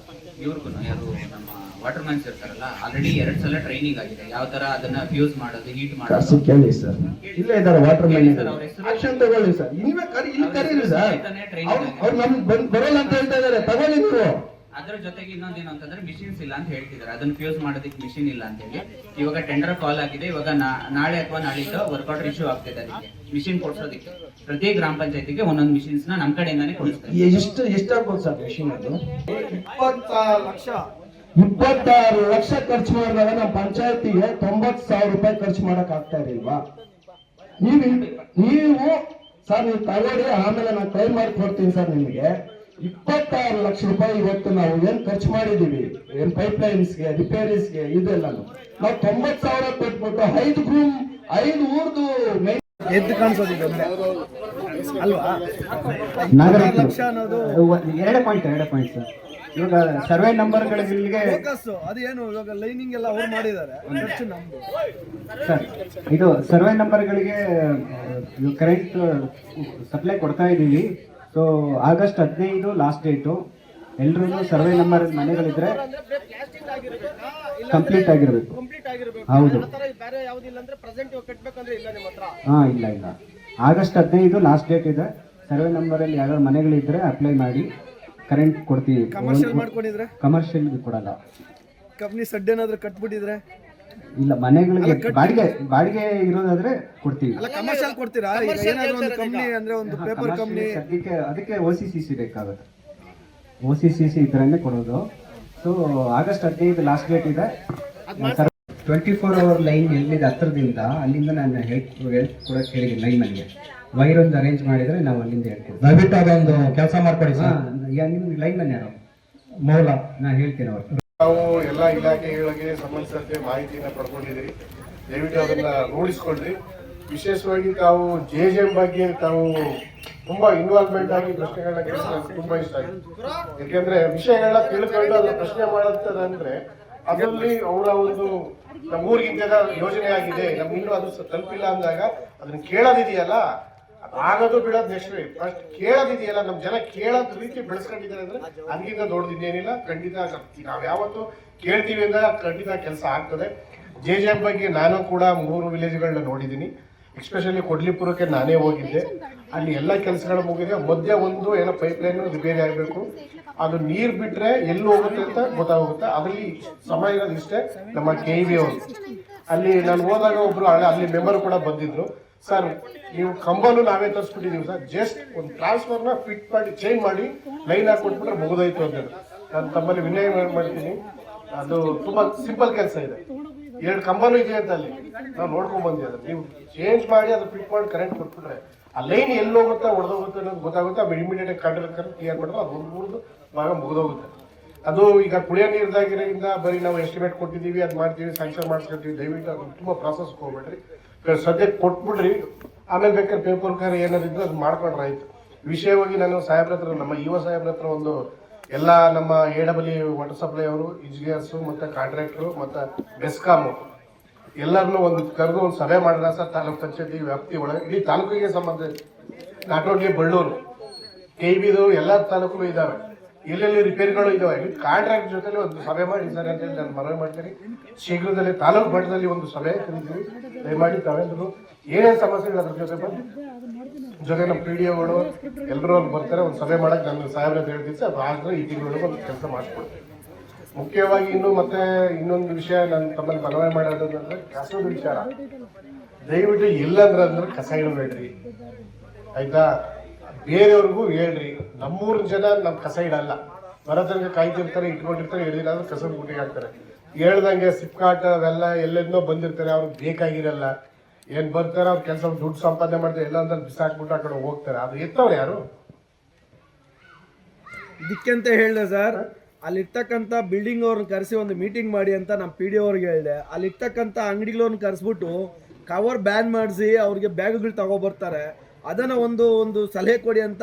ಇವ್ರಿಗೂ, ಯಾರು ನಮ್ಮ ವಾಟರ್ ಮ್ಯಾನ್ಸ್ ಇರ್ತಾರಲ್ಲ, ಆಲ್ರೆಡಿ 2 ಸಲ ಟ್ರೈನಿಂಗ್ ಆಗಿದೆ, ಯಾವ ತರ ಅದನ್ನ ಫ್ಯೂಸ್ ಮಾಡೋದು, ಹೀಟ್ ಮಾಡೋದು. ಕೇಳಿ ಸರ್, ಇಲ್ಲೇ ಇದ್ದಾರೆ ವಾಟರ್ ಮ್ಯಾನ್, ಆಕ್ಷನ್ ತಗೊಳ್ಳಿ ಸರ್. ಇಲ್ಲಿ ಕರೀರಿ ಸರ್, ಅವ್ರು ನಮ್ಗೆ ಬರೋಲ್ಲ ಅಂತ ಹೇಳ್ತಾ ಇದಾರೆ, ತಗೊಳ್ಳಿ ನೀವು. ಅದ್ರ ಜೊತೆಗೆ ಇನ್ನೊಂದೇನು ಅಂತಂದ್ರೆ ಮಿಷಿನ್ಸ್ ಇಲ್ಲ ಅಂತ ಹೇಳ್ತಿದ್ದಾರೆ, ಅದನ್ನ ಫ್ಯೂಸ್ ಮಾಡೋದಕ್ಕೆ ಮಿಷಿನ್ ಇಲ್ಲ ಅಂತ ಹೇಳಿ. ಇವಾಗ ಟೆಂಡರ್ ಕಾಲ್ ಆಗಿದೆ, ಇವಾಗ ನಾಳೆ ಅಥವಾ ನಾಳಿದ್ದು ವರ್ಕ್ ಆರ್ಡರ್ ಇಶ್ಯೂ ಆಗ್ತಿದೆ. ಅದಕ್ಕೆ ಮಿಷಿನ್ ಕೊಡ್ಸೋದಕ್ಕೆ ಪ್ರತಿ ಗ್ರಾಮ ಪಂಚಾಯತಿಗೆ ಒಂದೊಂದು ಮಿಷಿನ್ಸ್ ನ ನಮ್ ಕಡೆಯಿಂದಾನೇ ಕೊಡಿಸ್ತಾರೆ. ಎಷ್ಟಾಗ್ಬೋದು ಸರ್ ಮಿಷಿನ್? ಅದು 26 ಲಕ್ಷ ಖರ್ಚು ಮಾಡಿದಾಗ ನಮ್ಮ ಪಂಚಾಯತಿಗೆ 90,000 ರೂಪಾಯಿ ಖರ್ಚು ಮಾಡಕ್ ಆಗ್ತಾ ಇರಲಿಲ್ವಾ? ನೀವು ಸರ್ ನೀವು ತಗೊಳ್ಳಿ, ಆಮೇಲೆ ನಾನು ಕ್ಲೈಮ್ ಮಾಡಿ ಕೊಡ್ತೀನಿ ಸರ್ ನಿಮಗೆ. 26 ಲಕ್ಷ ರೂಪಾಯಿ ಇವತ್ತು ನಾವು ಏನ್ ಖರ್ಚು ಮಾಡಿದೀವಿ, ಏನ್ ಪೈಪ್ ಲೈನ್ಸ್ಗೆ, ರಿಪೇರೀಸ್ಗೆ, ಇದೆಲ್ಲ ನಾವು 90,000 ಕೊಟ್ಬಿಟ್ಟು 5 ಊರ್ದು ಎದ್ದು ಕಾಣಿಸೋದಿದೆ ಅಲ್ವಾ? 4 ಲಕ್ಷ ಅನ್ನೋದು 2 ಪಾಯಿಂಟ್ ಸರ್. ಇವಾಗ ಸರ್ವೆ ನಂಬರ್ಗಳಿಗೆ ಫೋಕಸ್ ಅದೇನು, ಇವಾಗ ಲೈನಿಂಗ್ ಎಲ್ಲ ಅವ್ರು ಮಾಡಿದ್ದಾರೆ, ಖರ್ಚು ನಮ್ದು ಸರ್. ಇದು ಸರ್ವೆ ನಂಬರ್ಗಳಿಗೆ ಕರೆಂಟ್ ಸಪ್ಲೈ ಕೊಡ್ತಾ ಇದ್ದೀವಿ. So August 15 last date. ಎಲ್ರಿಗೂ ಸರ್ವೆ ನಂಬರ್ ಮನೆಗಳಿದ್ರೆ ಕಂಪ್ಲೀಟ್ ಆಗಿರ್ಬೇಕು. ಹೌದು. ಇಲ್ಲ. ಆಗಸ್ಟ್ 15 ಲಾಸ್ಟ್ ಡೇಟ್ ಇದೆ. ಸರ್ವೆ ನಂಬರಲ್ಲಿ ಯಾವ್ಯಾವ ಮನೆಗಳಿದ್ರೆ ಅಪ್ಲೈ ಮಾಡಿ ಕರೆಂಟ್ ಕೊಡ್ತೀವಿ. ಕಮರ್ಷಿಯಲ್ ಕೊಡಲ್ಲ. ಕಂಪ್ನಿ ಸಡ್ ಏನಾದ್ರು ಕಟ್ಬಿಟ್ಟಿದ್ರೆ ಇಲ್ಲ, ಮನೆಗಳಿಗೆ ಬಾಡಿಗೆ ಇರೋದಾದ್ರೆ ಕೊಡ್ತೀವಿ. ಕಮರ್ಷಿಯಲ್ ಕೊಡ್ತೀರಾ? ಏನಾದ್ರು ಒಂದು ಕಂಪ್ನಿ ಅಂದ್ರೆ ಒಂದು ಪೇಪರ್ ಕಂಪ್ನಿ, ಅದಕ್ಕೆ OCCC ಬೇಕಾಗುತ್ತೆ. OCCC ಇದ್ರನ್ನೇ ಕೊಡೋದು. ಸೊ ಆಗಸ್ಟ್ 15 ಲಾಸ್ಟ್ ಡೇಟ್ ಇದೆ. 24 ಅವರ್ ಲೈನ್ ಎಲ್ಲಿದೆ ಹತ್ರದಿಂದ ಅಲ್ಲಿಂದ ನಾನು ಹೆಲ್ಪ್ ಕೂಡ ಕೇಳಿದ್ದೀನಿ. ಲೈನ್ ಮನೆಗೆ ವೈರ್ ಒಂದು ಅರೇಂಜ್ ಮಾಡಿದ್ರೆ ನಾವು ಅಲ್ಲಿಂದ ಹೇಳ್ತೀವಿ. ದಯವಿಟ್ಟು ಅದೊಂದು ಕೆಲಸ ಮಾಡ್ಕೊಡಿ ಸರ್. ನಿಮ್ಗೆ ಲೈನ್ ಮನೆ ಯಾರು ಮೌಲ ನಾನು ಹೇಳ್ತೀನಿ ಅವ್ರು. ನಾವು ಎಲ್ಲ ಇಲಾಖೆಗಳಿಗೆ ಸಂಬಂಧಿಸಿದಂತೆ ಮಾಹಿತಿನ ಪಡ್ಕೊಂಡಿದ್ದೀರಿ. ದಯವಿಟ್ಟು ಅದನ್ನ ರೂಢಿಸ್ಕೊಳ್ರಿ. ವಿಶೇಷವಾಗಿ ತಾವು JJM ಬಗ್ಗೆ ತಾವು ತುಂಬಾ ಇನ್ವಾಲ್ವ್ಮೆಂಟ್ ಆಗಿ ಪ್ರಶ್ನೆಗಳನ್ನ ಕೇಳಿದ್ರೆ ತುಂಬಾ ಇಷ್ಟ ಆಗಿದೆ. ಯಾಕೆಂದ್ರೆ ವಿಷಯಗಳನ್ನ ತಿಳ್ಕೊಂಡು ಅದನ್ನ ಪ್ರಶ್ನೆ ಮಾಡುತ್ತದಂದ್ರೆ ಅದರಲ್ಲಿ ಅವರ ಒಂದು ನಮ್ಮ ಊರಿಗಿಂತ ಯೋಜನೆ ಆಗಿದೆ, ನಮ್ಗೆ ಇನ್ನೂ ಅದು ತಲುಪಿಲ್ಲ ಅಂದಾಗ ಅದನ್ನ ಕೇಳೋದಿದೆಯಲ್ಲ, ಆಗೋದು ಬಿಡೋದು ನೆಕ್ಸ್ಟ್. ಫಸ್ಟ್ ಕೇಳೋದಿದೆಯಲ್ಲ, ನಮ್ಮ ಜನ ಕೇಳೋದ್ ರೀತಿ ಬೆಳೆಸ್ಕೊಂಡಿದ್ದಾರೆ ಅಂದ್ರೆ ಅದಕ್ಕಿಂತ ದೊಡ್ಡದಿನ್ನೇನಿಲ್ಲ. ಖಂಡಿತ ನಾವ್ ಯಾವತ್ತು ಕೇಳ್ತೀವಿ ಅಂದ್ರೆ ಖಂಡಿತ ಕೆಲಸ ಆಗ್ತದೆ. JJM ಬಗ್ಗೆ ನಾನು ಕೂಡ 3 ವಿಲೇಜ್ಗಳನ್ನ ನೋಡಿದ್ದೀನಿ. ಎಸ್ಪೆಷಲಿ ಕೊಡ್ಲಿಪುರಕ್ಕೆ ನಾನೇ ಹೋಗಿದ್ದೆ. ಅಲ್ಲಿ ಎಲ್ಲ ಕೆಲಸಗಳು ಮುಗಿದೆ. ಮಧ್ಯ ಒಂದು ಏನೋ ಪೈಪ್ ಲೈನ್ ರಿಪೇರಿ ಆಗಬೇಕು, ಅದು ನೀರು ಬಿಟ್ರೆ ಎಲ್ಲಿ ಹೋಗುತ್ತೆ ಅಂತ ಗೊತ್ತಾಗುತ್ತೆ. ಅದರಲ್ಲಿ ಸಮಯ ಇರೋದು ಇಷ್ಟೇ. ನಮ್ಮ KEB ಅವರು ಅಲ್ಲಿ ನಾನು ಹೋದಾಗ ಒಬ್ರು ಅಲ್ಲಿ ಮೆಂಬರ್ ಕೂಡ ಬಂದಿದ್ರು. ಸರ್ ನೀವು ಕಂಬನು ನಾವೇ ತರಿಸ್ಬಿಟ್ಟಿದೀವಿ ಸರ್, ಜಸ್ಟ್ ಒಂದು ಟ್ರಾನ್ಸ್ಫರ್ನ ಫಿಟ್ ಮಾಡಿ ಚೇಂಜ್ ಮಾಡಿ ಲೈನ್ ಹಾಕೊಟ್ಬಿಟ್ರೆ ಮುಗಿದೋಯ್ತು ಅಂತ. ನಾನು ತಮ್ಮಲ್ಲಿ ವಿನಯ ಮಾಡ್ತೀನಿ. ಅದು ತುಂಬಾ ಸಿಂಪಲ್ ಕೆಲಸ ಇದೆ. 2 ಕಂಬನೂ ಇದೆ ಅಂತ ಅಲ್ಲಿ ನಾವು ನೋಡ್ಕೊಂಡ್ ಬಂದಿದ್ದೆ. ನೀವು ಚೇಂಜ್ ಮಾಡಿ ಅದು ಫಿಟ್ ಮಾಡಿ ಕರೆಂಟ್ ಕೊಟ್ಬಿಟ್ರೆ ಆ ಲೈನ್ ಎಲ್ಲಿ ಹೋಗುತ್ತೆ, ಹೊಡೆದೋಗುತ್ತೆ ಅನ್ನೋದು ಗೊತ್ತಾಗುತ್ತೆ. ಅದು ಇಮಿಡಿಯೇಟ್ ಆಗಿ ಕ್ಲಿಯರ್ ಮಾಡಿದ್ರೆ ಅದು ಒಂದು ಭಾಗ ಮುಗಿದೋಗುತ್ತೆ. ಅದು ಈಗ ಕುಡಿಯೋ ನೀರ್ದಾಗಿರೋದ್ರಿಂದ ಬರೀ ನಾವು ಎಸ್ಟಿಮೇಟ್ ಕೊಟ್ಟಿದ್ದೀವಿ, ಅದು ಮಾಡ್ತೀವಿ, ಸ್ಯಾಂಕ್ಷನ್ ಮಾಡಿಸ್ಕೊತೀವಿ. ದಯವಿಟ್ಟು ಅದು ತುಂಬ ಪ್ರಾಸೆಸ್ ಹೋಗ್ಬೇಡ್ರಿ. ಸದ್ಯಕ್ಕೆ ಕೊಟ್ಬಿಡ್ರಿ, ಆಮೇಲೆ ಬೇಕಾದ್ರೆ ಪೇಪರ್ ಕಾರ್ ಏನಾದ್ರು ಅದು ಮಾಡ್ಕೊಂಡ್ರೆ ಆಯ್ತು. ವಿಷಯವಾಗಿ ನಾನು ಸಾಹೇಬ್ರ ಹತ್ರ, ನಮ್ಮ ಯುವ ಸಾಹೇಬ್ರ ಹತ್ರ ಒಂದು ಎಲ್ಲ ನಮ್ಮ AWE ವಾಟರ್ ಸಪ್ಲೈ ಅವರು, ಇಂಜಿನಿಯರ್ಸು ಮತ್ತು ಕಾಂಟ್ರಾಕ್ಟ್ರು ಮತ್ತು ಬೆಸ್ಕಾಮು ಎಲ್ಲರನ್ನೂ ಒಂದು ಕರೆದು ಒಂದು ಸಭೆ ಮಾಡೋಣ ಸರ್. ತಾಲೂಕು ಪಂಚಾಯತಿ ವ್ಯಾಪ್ತಿ ಒಳಗೆ ಇಡೀ ತಾಲೂಕಿಗೆ ಸಂಬಂಧ, ನಾಟ್ ಓನ್ಲಿ ಬಳ್ಳೂರು, KEBದು ಎಲ್ಲ ತಾಲೂಕು ಇದ್ದಾವೆ, ಎಲ್ಲೆಲ್ಲಿ ರಿಪೇರಿಗಳು ಇದಾವೆ. ಕಾಂಟ್ರಾಕ್ಟ್ ಜೊತೆಲಿ ಒಂದು ಸಭೆ ಮಾಡಿ ಸರ್ ಅಂತ ಹೇಳಿ ನಾನು ಮನವಿ ಮಾಡ್ತೀನಿ. ಶೀಘ್ರದಲ್ಲೇ ತಾಲೂಕು ಮಟ್ಟದಲ್ಲಿ ಒಂದು ಸಭೆ ಕರೀತೀವಿ. ದಯಮಾಡಿ ತಾವೆಲ್ಲರೂ ಏನೇನು ಸಮಸ್ಯೆಗಳು ಅದ್ರ ಜೊತೆ ನಮ್ಮ PDOಗಳು ಎಲ್ಲರೂ ಅಲ್ಲಿ ಬರ್ತಾರೆ. ಒಂದು ಸಭೆ ಮಾಡಕ್ಕೆ ನಾನು ಸಾಹೇಬ್ರ ಅಂತ ಹೇಳ್ತೀನಿ ಸರ್. ಆದರೆ ಈ ತಿಂಗಳೊಳಗೆ ಒಂದು ಕೆಲಸ ಮಾಡಿಸ್ಕೊಡ್ತೀನಿ. ಮುಖ್ಯವಾಗಿ ಇನ್ನೊಂದು ವಿಷಯ ನಾನು ತಮ್ಮಲ್ಲಿ ಮನವಿ ಮಾಡೋದಂದ್ರೆ ಕಸದ ವಿಚಾರ. ದಯವಿಟ್ಟು ಎಲ್ಲಂದ್ರೆ ಕಸ ಇಡಬೇಡ್ರಿ ಆಯ್ತಾ. ಬೇರೆಯವ್ರಿಗೂ ಹೇಳ್ರಿ. ನಮ್ಮೂರಿನ ಜನ ನಮ್ಮ ಕಸ ಇಡಲ್ಲ, ಬರೋತನಕ ಕಾಯ್ತಿರ್ತಾರೆ, ಇಟ್ಕೊಂಡಿರ್ತಾರೆ, ಹೇಳಿಲ್ಲ ಅಂದ್ರೆ ಕಸದ ಗುಟ್ಟಿಗೆ ಹಾಕ್ತಾರೆ. ಹೇಳ್ದಂಗೆ ಸಿಪ್ಕಾಟ್ ಅವೆಲ್ಲ ಎಲ್ಲೆನ್ನೋ ಬಂದಿರ್ತಾರೆ, ಅವ್ರಿಗೆ ಬೇಕಾಗಿರಲ್ಲ. ಏನ್ ಬರ್ತಾರೆ ಅವ್ರ ಕೆಲಸ ದುಡ್ಡು ಸಂಪಾದನೆ ಮಾಡ್ತಾರೆ, ಎಲ್ಲ ಅಂದ್ರೆ ಬಿಸಾಕ್ಬಿಟ್ಟು ಆ ಕಡೆ ಹೋಗ್ತಾರೆ. ಅದು ಎತ್ತವ್ರು ಯಾರು? ಇದಕ್ಕೆಂತ ಹೇಳಿದೆ ಸರ್, ಅಲ್ಲಿರ್ತಕ್ಕಂಥ ಬಿಲ್ಡಿಂಗ್ ಅವ್ರನ್ನ ಕರೆಸಿ ಒಂದು ಮೀಟಿಂಗ್ ಮಾಡಿ ಅಂತ ನಮ್ಮ ಪಿ ಡಿ ಅವ್ರಿಗೆ ಹೇಳಿದೆ. ಅಲ್ಲಿರ್ತಕ್ಕಂಥ ಅಂಗಡಿಗಳವ್ರನ್ನ ಕರೆಸ್ಬಿಟ್ಟು ಕವರ್ ಬ್ಯಾನ್ ಮಾಡಿಸಿ ಅವ್ರಿಗೆ ಬ್ಯಾಗ್ಗಳು ತಗೊಬರ್ತಾರೆ. ಅದನ್ನು ಒಂದು ಸಲಹೆ ಕೊಡಿ ಅಂತ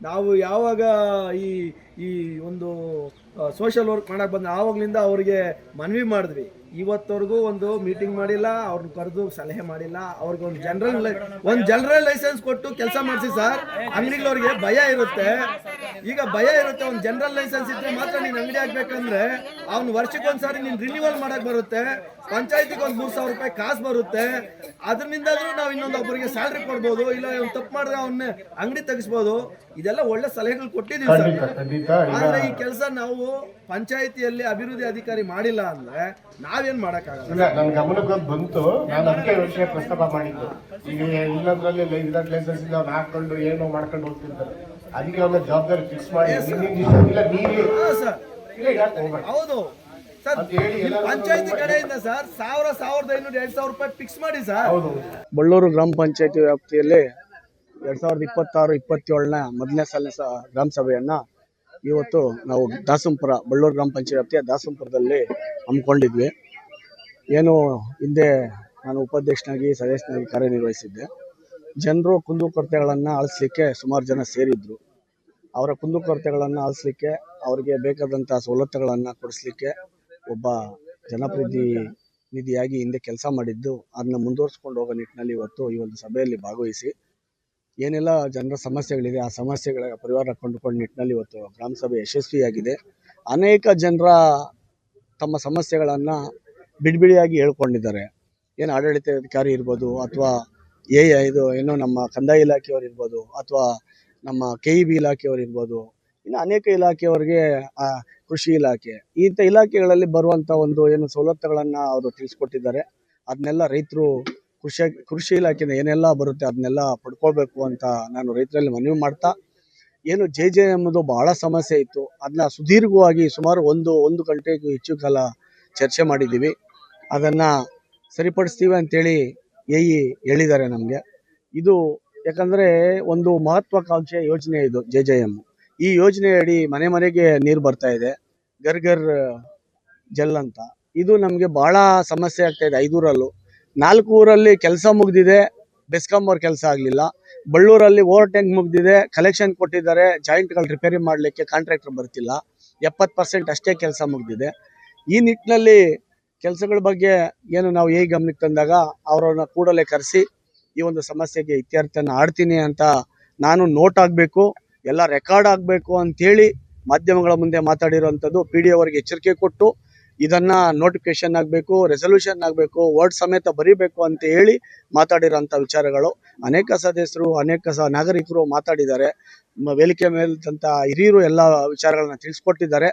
ನಾವು ಯಾವಾಗ ಈ ಒಂದು ಸೋಷಿಯಲ್ ವರ್ಕ್ ಮಾಡಕ್ಕೆ ಬಂದ ಆವಾಗಲಿಂದ ಅವ್ರಿಗೆ ಮನವಿ ಮಾಡಿದ್ವಿ. ಇವತ್ತವರೆಗೂ ಒಂದು ಮೀಟಿಂಗ್ ಮಾಡಿಲ್ಲ, ಅವ್ರನ್ನ ಕರೆದು ಸಲಹೆ ಮಾಡಿಲ್ಲ. ಅವ್ರಿಗೆ ಒಂದು ಜನರಲ್ ಲೈಸೆನ್ಸ್ ಕೊಟ್ಟು ಕೆಲಸ ಮಾಡಿಸಿ ಸರ್. ಅಂಗಡಿಗಳವ್ರಿಗೆ ಭಯ ಇರುತ್ತೆ, ಈಗ ಭಯ ಇರುತ್ತೆ. ಒಂದು ಜನರಲ್ ಲೈಸೆನ್ಸ್ ಇದ್ರೆ ಮಾತ್ರ ನೀನು ಅಂಗಡಿ ಹಾಕ್ಬೇಕಂದ್ರೆ ಅವ್ನು ವರ್ಷಕ್ಕೊಂದ್ಸಾರಿ ನೀನು ರಿನ್ಯೂವಲ್ ಮಾಡಕ್ ಬರುತ್ತೆ. ಪಂಚಾಯತಿಗೆ ಒಂದು 3,000 ರೂಪಾಯಿ ಕಾಸು ಬರುತ್ತೆ. ಅದರಿಂದಾದ್ರೂ ನಾವು ಇನ್ನೊಂದೊಬ್ಬರಿಗೆ ಸ್ಯಾಲ್ರಿ ಕೊಡ್ಬೋದು, ಇಲ್ಲ ಅವ್ನು ತಪ್ಪು ಮಾಡಿದ್ರೆ ಅವನ್ನ ಅಂಗಡಿ ತೆಗಿಸ್ಬೋದು. ಇದೆಲ್ಲ ಒಳ್ಳೆ ಸಲಹೆಗಳು ಕೊಟ್ಟಿದ್ದೀವಿ ಸರ್. ಆದ್ರೆ ಈ ಕೆಲಸ ನಾವು ಪಂಚಾಯತಿಯಲ್ಲಿ ಅಭಿವೃದ್ಧಿ ಅಧಿಕಾರಿ ಮಾಡಿಲ್ಲ ಅಂದ್ರೆ ನಾವೇನ್ ಮಾಡಕ್ಕಾಗಲ್ಲ. ಇಲ್ಲ, ನನ್ನ ಗಮನಕ್ಕೆ ಬಂತು. ನಾನು ಅದಕ್ಕೆ ವಿಷಯ ಪ್ರಸ್ತಾಪ ಮಾಡಿದ್ದು. ಈಗ ಇನ್ನೊಂದ್ರಲ್ಲಿ ವಿದೌಟ್ ಲೈಸೆನ್ಸ್ ಇಲ್ಲ ಅವ್ನು ಹಾಕೊಂಡು ಏನೋ ಮಾಡ್ಕೊಂಡು ಹೋಗ್ತಿರ್ತಾರೆ. ಅದಕ್ಕೆ ಅವ್ನ ಜವಾಬ್ದಾರಿ ಫಿಕ್ಸ್ ಮಾಡಿ ಇಲ್ಲ ನೀವೇ ಹೌದು ಸರ್, ಪಂಚಾಯತಿ ಕಡೆಯಿಂದ ಸರ್ 1,000, 1,500, 2,000 ರೂಪಾಯಿ ಫಿಕ್ಸ್ ಮಾಡಿ ಸರ್. ಬಳ್ಳೂರು ಗ್ರಾಮ ಪಂಚಾಯತಿ ವ್ಯಾಪ್ತಿಯಲ್ಲಿ 2026-27ನ ಮೊದಲನೇ ಸಾಲಿನ ಗ್ರಾಮ ಸಭೆಯನ್ನ ಇವತ್ತು ನಾವು ದಾಸಂಪುರ, ಬಳ್ಳೂರು ಗ್ರಾಮ ಪಂಚಾಯತ್ ವ್ಯಾಪ್ತಿಯ ದಾಸಂಪುರದಲ್ಲಿ ಹಮ್ಮಿಕೊಂಡಿದ್ವಿ. ಏನು ಹಿಂದೆ ನಾನು ಉಪಾಧ್ಯಕ್ಷನಾಗಿ ಸದಸ್ಯನಾಗಿ ಕಾರ್ಯನಿರ್ವಹಿಸಿದ್ದೆ. ಜನರು ಕುಂದುಕೊರತೆಗಳನ್ನು ಆಲಿಸಲಿಕ್ಕೆ ಸುಮಾರು ಜನ ಸೇರಿದ್ರು. ಅವರ ಕುಂದುಕೊರತೆಗಳನ್ನು ಆಲಿಸಲಿಕ್ಕೆ, ಅವರಿಗೆ ಬೇಕಾದಂಥ ಸವಲತ್ತುಗಳನ್ನು ಕೊಡಿಸ್ಲಿಕ್ಕೆ ಒಬ್ಬ ಜನಪ್ರತಿನಿಧಿಯಾಗಿ ಹಿಂದೆ ಕೆಲಸ ಮಾಡಿದ್ದು, ಅದನ್ನ ಮುಂದುವರಿಸ್ಕೊಂಡು ಹೋಗೋ ನಿಟ್ಟಿನಲ್ಲಿ ಇವತ್ತು ಈ ಒಂದು ಸಭೆಯಲ್ಲಿ ಭಾಗವಹಿಸಿ ಏನೆಲ್ಲ ಜನರ ಸಮಸ್ಯೆಗಳಿದೆ ಆ ಸಮಸ್ಯೆಗಳ ಪರಿಹಾರ ಕಂಡುಕೊಂಡ ನಿಟ್ಟಿನಲ್ಲಿ ಇವತ್ತು ಗ್ರಾಮ ಸಭೆ ಯಶಸ್ವಿಯಾಗಿದೆ. ಅನೇಕ ಜನರ ತಮ್ಮ ಸಮಸ್ಯೆಗಳನ್ನು ಬಿಡಿಬಿಡಿಯಾಗಿ ಹೇಳ್ಕೊಂಡಿದ್ದಾರೆ. ಏನು ಆಡಳಿತಾಧಿಕಾರಿ ಇರ್ಬೋದು, ಅಥವಾ ಏನು ನಮ್ಮ ಕಂದಾಯ ಇಲಾಖೆಯವರು ಇರ್ಬೋದು, ಅಥವಾ ನಮ್ಮ KEB ಇಲಾಖೆಯವರು ಇರ್ಬೋದು, ಇನ್ನು ಅನೇಕ ಇಲಾಖೆಯವರಿಗೆ ಕೃಷಿ ಇಲಾಖೆ, ಇಂಥ ಇಲಾಖೆಗಳಲ್ಲಿ ಬರುವಂಥ ಒಂದು ಏನು ಸವಲತ್ತುಗಳನ್ನು ಅವರು ತಿಳಿಸ್ಕೊಟ್ಟಿದ್ದಾರೆ. ಅದನ್ನೆಲ್ಲ ರೈತರು ಕೃಷಿ ಇಲಾಖೆಯಿಂದ ಏನೆಲ್ಲ ಬರುತ್ತೆ ಅದನ್ನೆಲ್ಲ ಪಡ್ಕೊಳ್ಬೇಕು ಅಂತ ನಾನು ರೈತರಲ್ಲಿ ಮನವಿ ಮಾಡ್ತಾ, ಏನು JJ ಎಂಬುದು ಬಹಳ ಸಮಸ್ಯೆ ಇತ್ತು, ಅದನ್ನ ಸುದೀರ್ಘವಾಗಿ ಸುಮಾರು ಒಂದು ಗಂಟೆಗೂ ಹೆಚ್ಚು ಕಾಲ ಚರ್ಚೆ ಮಾಡಿದ್ದೀವಿ. ಅದನ್ನು ಸರಿಪಡಿಸ್ತೀವಿ ಅಂತೇಳಿ ಹೇಳಿದ್ದಾರೆ ನಮಗೆ. ಇದು ಯಾಕಂದರೆ ಒಂದು ಮಹತ್ವಾಕಾಂಕ್ಷೆ ಯೋಜನೆ ಇದು JJM. ಈ ಯೋಜನೆಯಡಿ ಮನೆ ಮನೆಗೆ ನೀರು ಬರ್ತಾ ಇದೆ, ಗರ್ ಜಲ್ ಅಂತ. ಇದು ನಮಗೆ ಭಾಳ ಸಮಸ್ಯೆ ಆಗ್ತಾ ಇದೆ. 5 ಊರಲ್ಲೂ 4 ಊರಲ್ಲಿ ಕೆಲಸ ಮುಗಿದಿದೆ, ಬೆಸ್ಕಾಂ ಅವ್ರ ಕೆಲಸ ಆಗಲಿಲ್ಲ. ಬಳ್ಳೂರಲ್ಲಿ ಓವರ್ ಟ್ಯಾಂಕ್ ಮುಗಿದಿದೆ, ಕಲೆಕ್ಷನ್ ಕೊಟ್ಟಿದ್ದಾರೆ, ಜಾಯಿಂಟ್ಗಳು ರಿಪೇರಿ ಮಾಡಲಿಕ್ಕೆ ಕಾಂಟ್ರಾಕ್ಟರ್ ಬರ್ತಿಲ್ಲ. 70% ಅಷ್ಟೇ ಕೆಲಸ ಮುಗಿದಿದೆ. ಈ ನಿಟ್ಟಿನಲ್ಲಿ ಕೆಲಸಗಳ ಬಗ್ಗೆ ಏನು ನಾವು ಗಮನಕ್ಕೆ ತಂದಾಗ ಅವರನ್ನ ಕೂಡಲೇ ಕರೆಸಿ ಈ ಒಂದು ಸಮಸ್ಯೆಗೆ ಇತ್ಯರ್ಥನ ಆಡ್ತೀನಿ ಅಂತ ನಾನು ನೋಟ್ ಆಗಬೇಕು, ಎಲ್ಲ ರೆಕಾರ್ಡ್ ಆಗಬೇಕು ಅಂತೇಳಿ ಮಾಧ್ಯಮಗಳ ಮುಂದೆ ಮಾತಾಡಿರೋವಂಥದ್ದು. PD ಅವರಿಗೆ ಎಚ್ಚರಿಕೆ ಕೊಟ್ಟು ಇದನ್ನು ನೋಟಿಫಿಕೇಶನ್ ಆಗಬೇಕು, ರೆಸಲ್ಯೂಷನ್ ಆಗಬೇಕು, ವರ್ಡ್ ಸಮೇತ ಬರೀಬೇಕು ಅಂತ ಹೇಳಿ ಮಾತಾಡಿರೋಂಥ ವಿಚಾರಗಳು. ಅನೇಕ ಸದಸ್ಯರು, ಅನೇಕ ನಾಗರಿಕರು ಮಾತಾಡಿದ್ದಾರೆ. ವೇದಿಕೆ ಮೇಲಿದ್ದಂಥ ಹಿರಿಯರು ಎಲ್ಲ ವಿಚಾರಗಳನ್ನ ತಿಳಿಸ್ಕೊಟ್ಟಿದ್ದಾರೆ.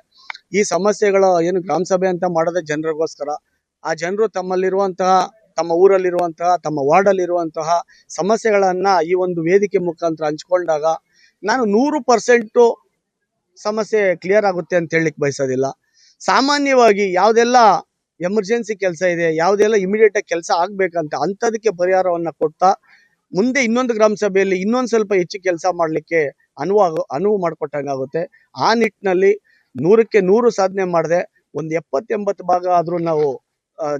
ಈ ಸಮಸ್ಯೆಗಳ ಏನು ಗ್ರಾಮ ಸಭೆ ಅಂತ ಮಾಡೋದೇ ಜನರಿಗೋಸ್ಕರ. ಆ ಜನರು ತಮ್ಮಲ್ಲಿರುವಂತಹ, ತಮ್ಮ ಊರಲ್ಲಿರುವಂತಹ, ತಮ್ಮ ವಾರ್ಡಲ್ಲಿರುವಂತಹ ಸಮಸ್ಯೆಗಳನ್ನು ಈ ಒಂದು ವೇದಿಕೆ ಮುಖಾಂತರ ಹಂಚ್ಕೊಂಡಾಗ ನಾನು 100% ಸಮಸ್ಯೆ ಕ್ಲಿಯರ್ ಆಗುತ್ತೆ ಅಂತ ಹೇಳಲಿಕ್ಕೆ ಬಯಸೋದಿಲ್ಲ. ಸಾಮಾನ್ಯವಾಗಿ ಯಾವುದೆಲ್ಲ ಎಮರ್ಜೆನ್ಸಿ ಕೆಲಸ ಇದೆ, ಯಾವುದೆಲ್ಲ ಇಮಿಡಿಯೇಟಾಗಿ ಕೆಲಸ ಆಗಬೇಕಂತ ಅಂಥದಕ್ಕೆ ಪರಿಹಾರವನ್ನು ಕೊಡ್ತಾ ಮುಂದೆ ಇನ್ನೊಂದು ಗ್ರಾಮ ಸಭೆಯಲ್ಲಿ ಇನ್ನೊಂದು ಸ್ವಲ್ಪ ಹೆಚ್ಚು ಕೆಲಸ ಮಾಡಲಿಕ್ಕೆ ಅನುವು ಮಾಡಿಕೊಟ್ಟಂಗಾಗುತ್ತೆ. ಆ ನಿಟ್ಟಿನಲ್ಲಿ 100ಕ್ಕೆ 100 ಸಾಧನೆ ಮಾಡದೆ ಒಂದು 70-80 ಭಾಗ ಆದರೂ ನಾವು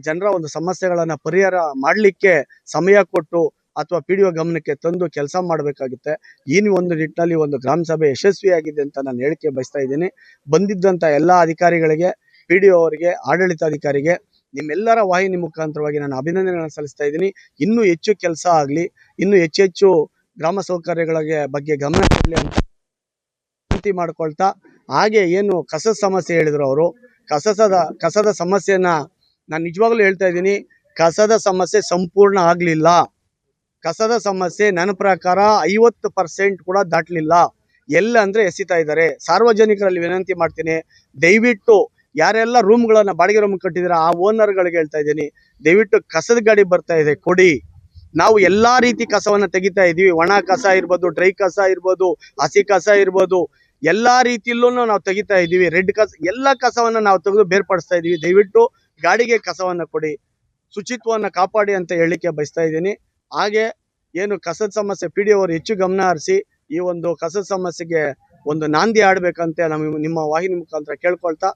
ಜನರ ಒಂದು ಸಮಸ್ಯೆಗಳನ್ನು ಪರಿಹಾರ ಮಾಡಲಿಕ್ಕೆ ಸಮಯ ಕೊಟ್ಟು ಅಥವಾ PDO ಗಮನಕ್ಕೆ ತಂದು ಕೆಲಸ ಮಾಡಬೇಕಾಗುತ್ತೆ. ಈ ಒಂದು ನಿಟ್ಟಿನಲ್ಲಿ ಒಂದು ಗ್ರಾಮ ಸಭೆ ಯಶಸ್ವಿಯಾಗಿದೆ ಅಂತ ನಾನು ಹೇಳಿಕೆ ಬಯಸ್ತಾ ಇದ್ದೀನಿ. ಬಂದಿದ್ದಂಥ ಎಲ್ಲ ಅಧಿಕಾರಿಗಳಿಗೆ, PDO ಅವರಿಗೆ, ಆಡಳಿತಾಧಿಕಾರಿಗೆ, ನಿಮ್ಮೆಲ್ಲರ ವಾಹಿನಿ ಮುಖಾಂತರವಾಗಿ ನಾನು ಅಭಿನಂದನೆಗಳನ್ನು ಸಲ್ಲಿಸ್ತಾ ಇದ್ದೀನಿ. ಇನ್ನೂ ಹೆಚ್ಚು ಕೆಲಸ ಆಗಲಿ, ಇನ್ನೂ ಹೆಚ್ಚು ಗ್ರಾಮ ಸೌಕರ್ಯಗಳ ಬಗ್ಗೆ ಗಮನ ಕೊಡಲಿ ಅಂತ ವಿನಂತಿ ಮಾಡ್ಕೊಳ್ತಾ, ಹಾಗೆ ಏನು ಕಸದ ಸಮಸ್ಯೆ ಹೇಳಿದ್ರು ಅವರು, ಕಸದ ಸಮಸ್ಯೆನ ನಾನು ನಿಜವಾಗ್ಲೂ ಹೇಳ್ತಾ ಇದ್ದೀನಿ, ಕಸದ ಸಮಸ್ಯೆ ಸಂಪೂರ್ಣ ಆಗಲಿಲ್ಲ. ಕಸದ ಸಮಸ್ಯೆ ನನ್ನ ಪ್ರಕಾರ 50% ಕೂಡ ದಾಟಲಿಲ್ಲ. ಎಲ್ಲ ಅಂದರೆ ಎಸಿತಾ ಇದ್ದಾರೆ. ಸಾರ್ವಜನಿಕರಲ್ಲಿ ವಿನಂತಿ ಮಾಡ್ತೀನಿ, ದಯವಿಟ್ಟು ಯಾರೆಲ್ಲ ರೂಮ್ಗಳನ್ನು ಬಾಡಿಗೆ ರೂಮ್ ಕಟ್ಟಿದ್ದೀರ ಆ ಓನರ್ಗಳಿಗೆ ಹೇಳ್ತಾ ಇದ್ದೀನಿ, ದಯವಿಟ್ಟು ಕಸದ ಗಾಡಿ ಬರ್ತಾ ಇದೆ ಕೊಡಿ. ನಾವು ಎಲ್ಲಾ ರೀತಿ ಕಸವನ್ನು ತೆಗಿತಾ ಇದೀವಿ. ಒಣ ಕಸ ಇರ್ಬೋದು, ಡ್ರೈ ಕಸ ಇರ್ಬೋದು, ಹಸಿ ಕಸ ಇರ್ಬೋದು, ಎಲ್ಲಾ ರೀತಿಯಲ್ಲೂ ನಾವು ತೆಗಿತಾ ಇದೀವಿ. ರೆಡ್ ಕಸ, ಎಲ್ಲ ಕಸವನ್ನು ನಾವು ತೆಗೆದು ಬೇರ್ಪಡಿಸ್ತಾ ಇದೀವಿ. ದಯವಿಟ್ಟು ಗಾಡಿಗೆ ಕಸವನ್ನು ಕೊಡಿ, ಶುಚಿತ್ವವನ್ನು ಕಾಪಾಡಿ ಅಂತ ಹೇಳಿಕೆ ಬಯಸ್ತಾ ಇದ್ದೀನಿ. ಹಾಗೆ ಏನು ಕಸದ ಸಮಸ್ಯೆ PDO ಅವರು ಹೆಚ್ಚು ಗಮನ ಹರಿಸಿ ಈ ಒಂದು ಕಸದ ಸಮಸ್ಯೆಗೆ ಒಂದು ನಾಂದಿ ಆಡಬೇಕಂತ ನಿಮ್ಮ ವಾಹಿನಿ ಮುಖಾಂತರ ಕೇಳ್ಕೊಳ್ತಾ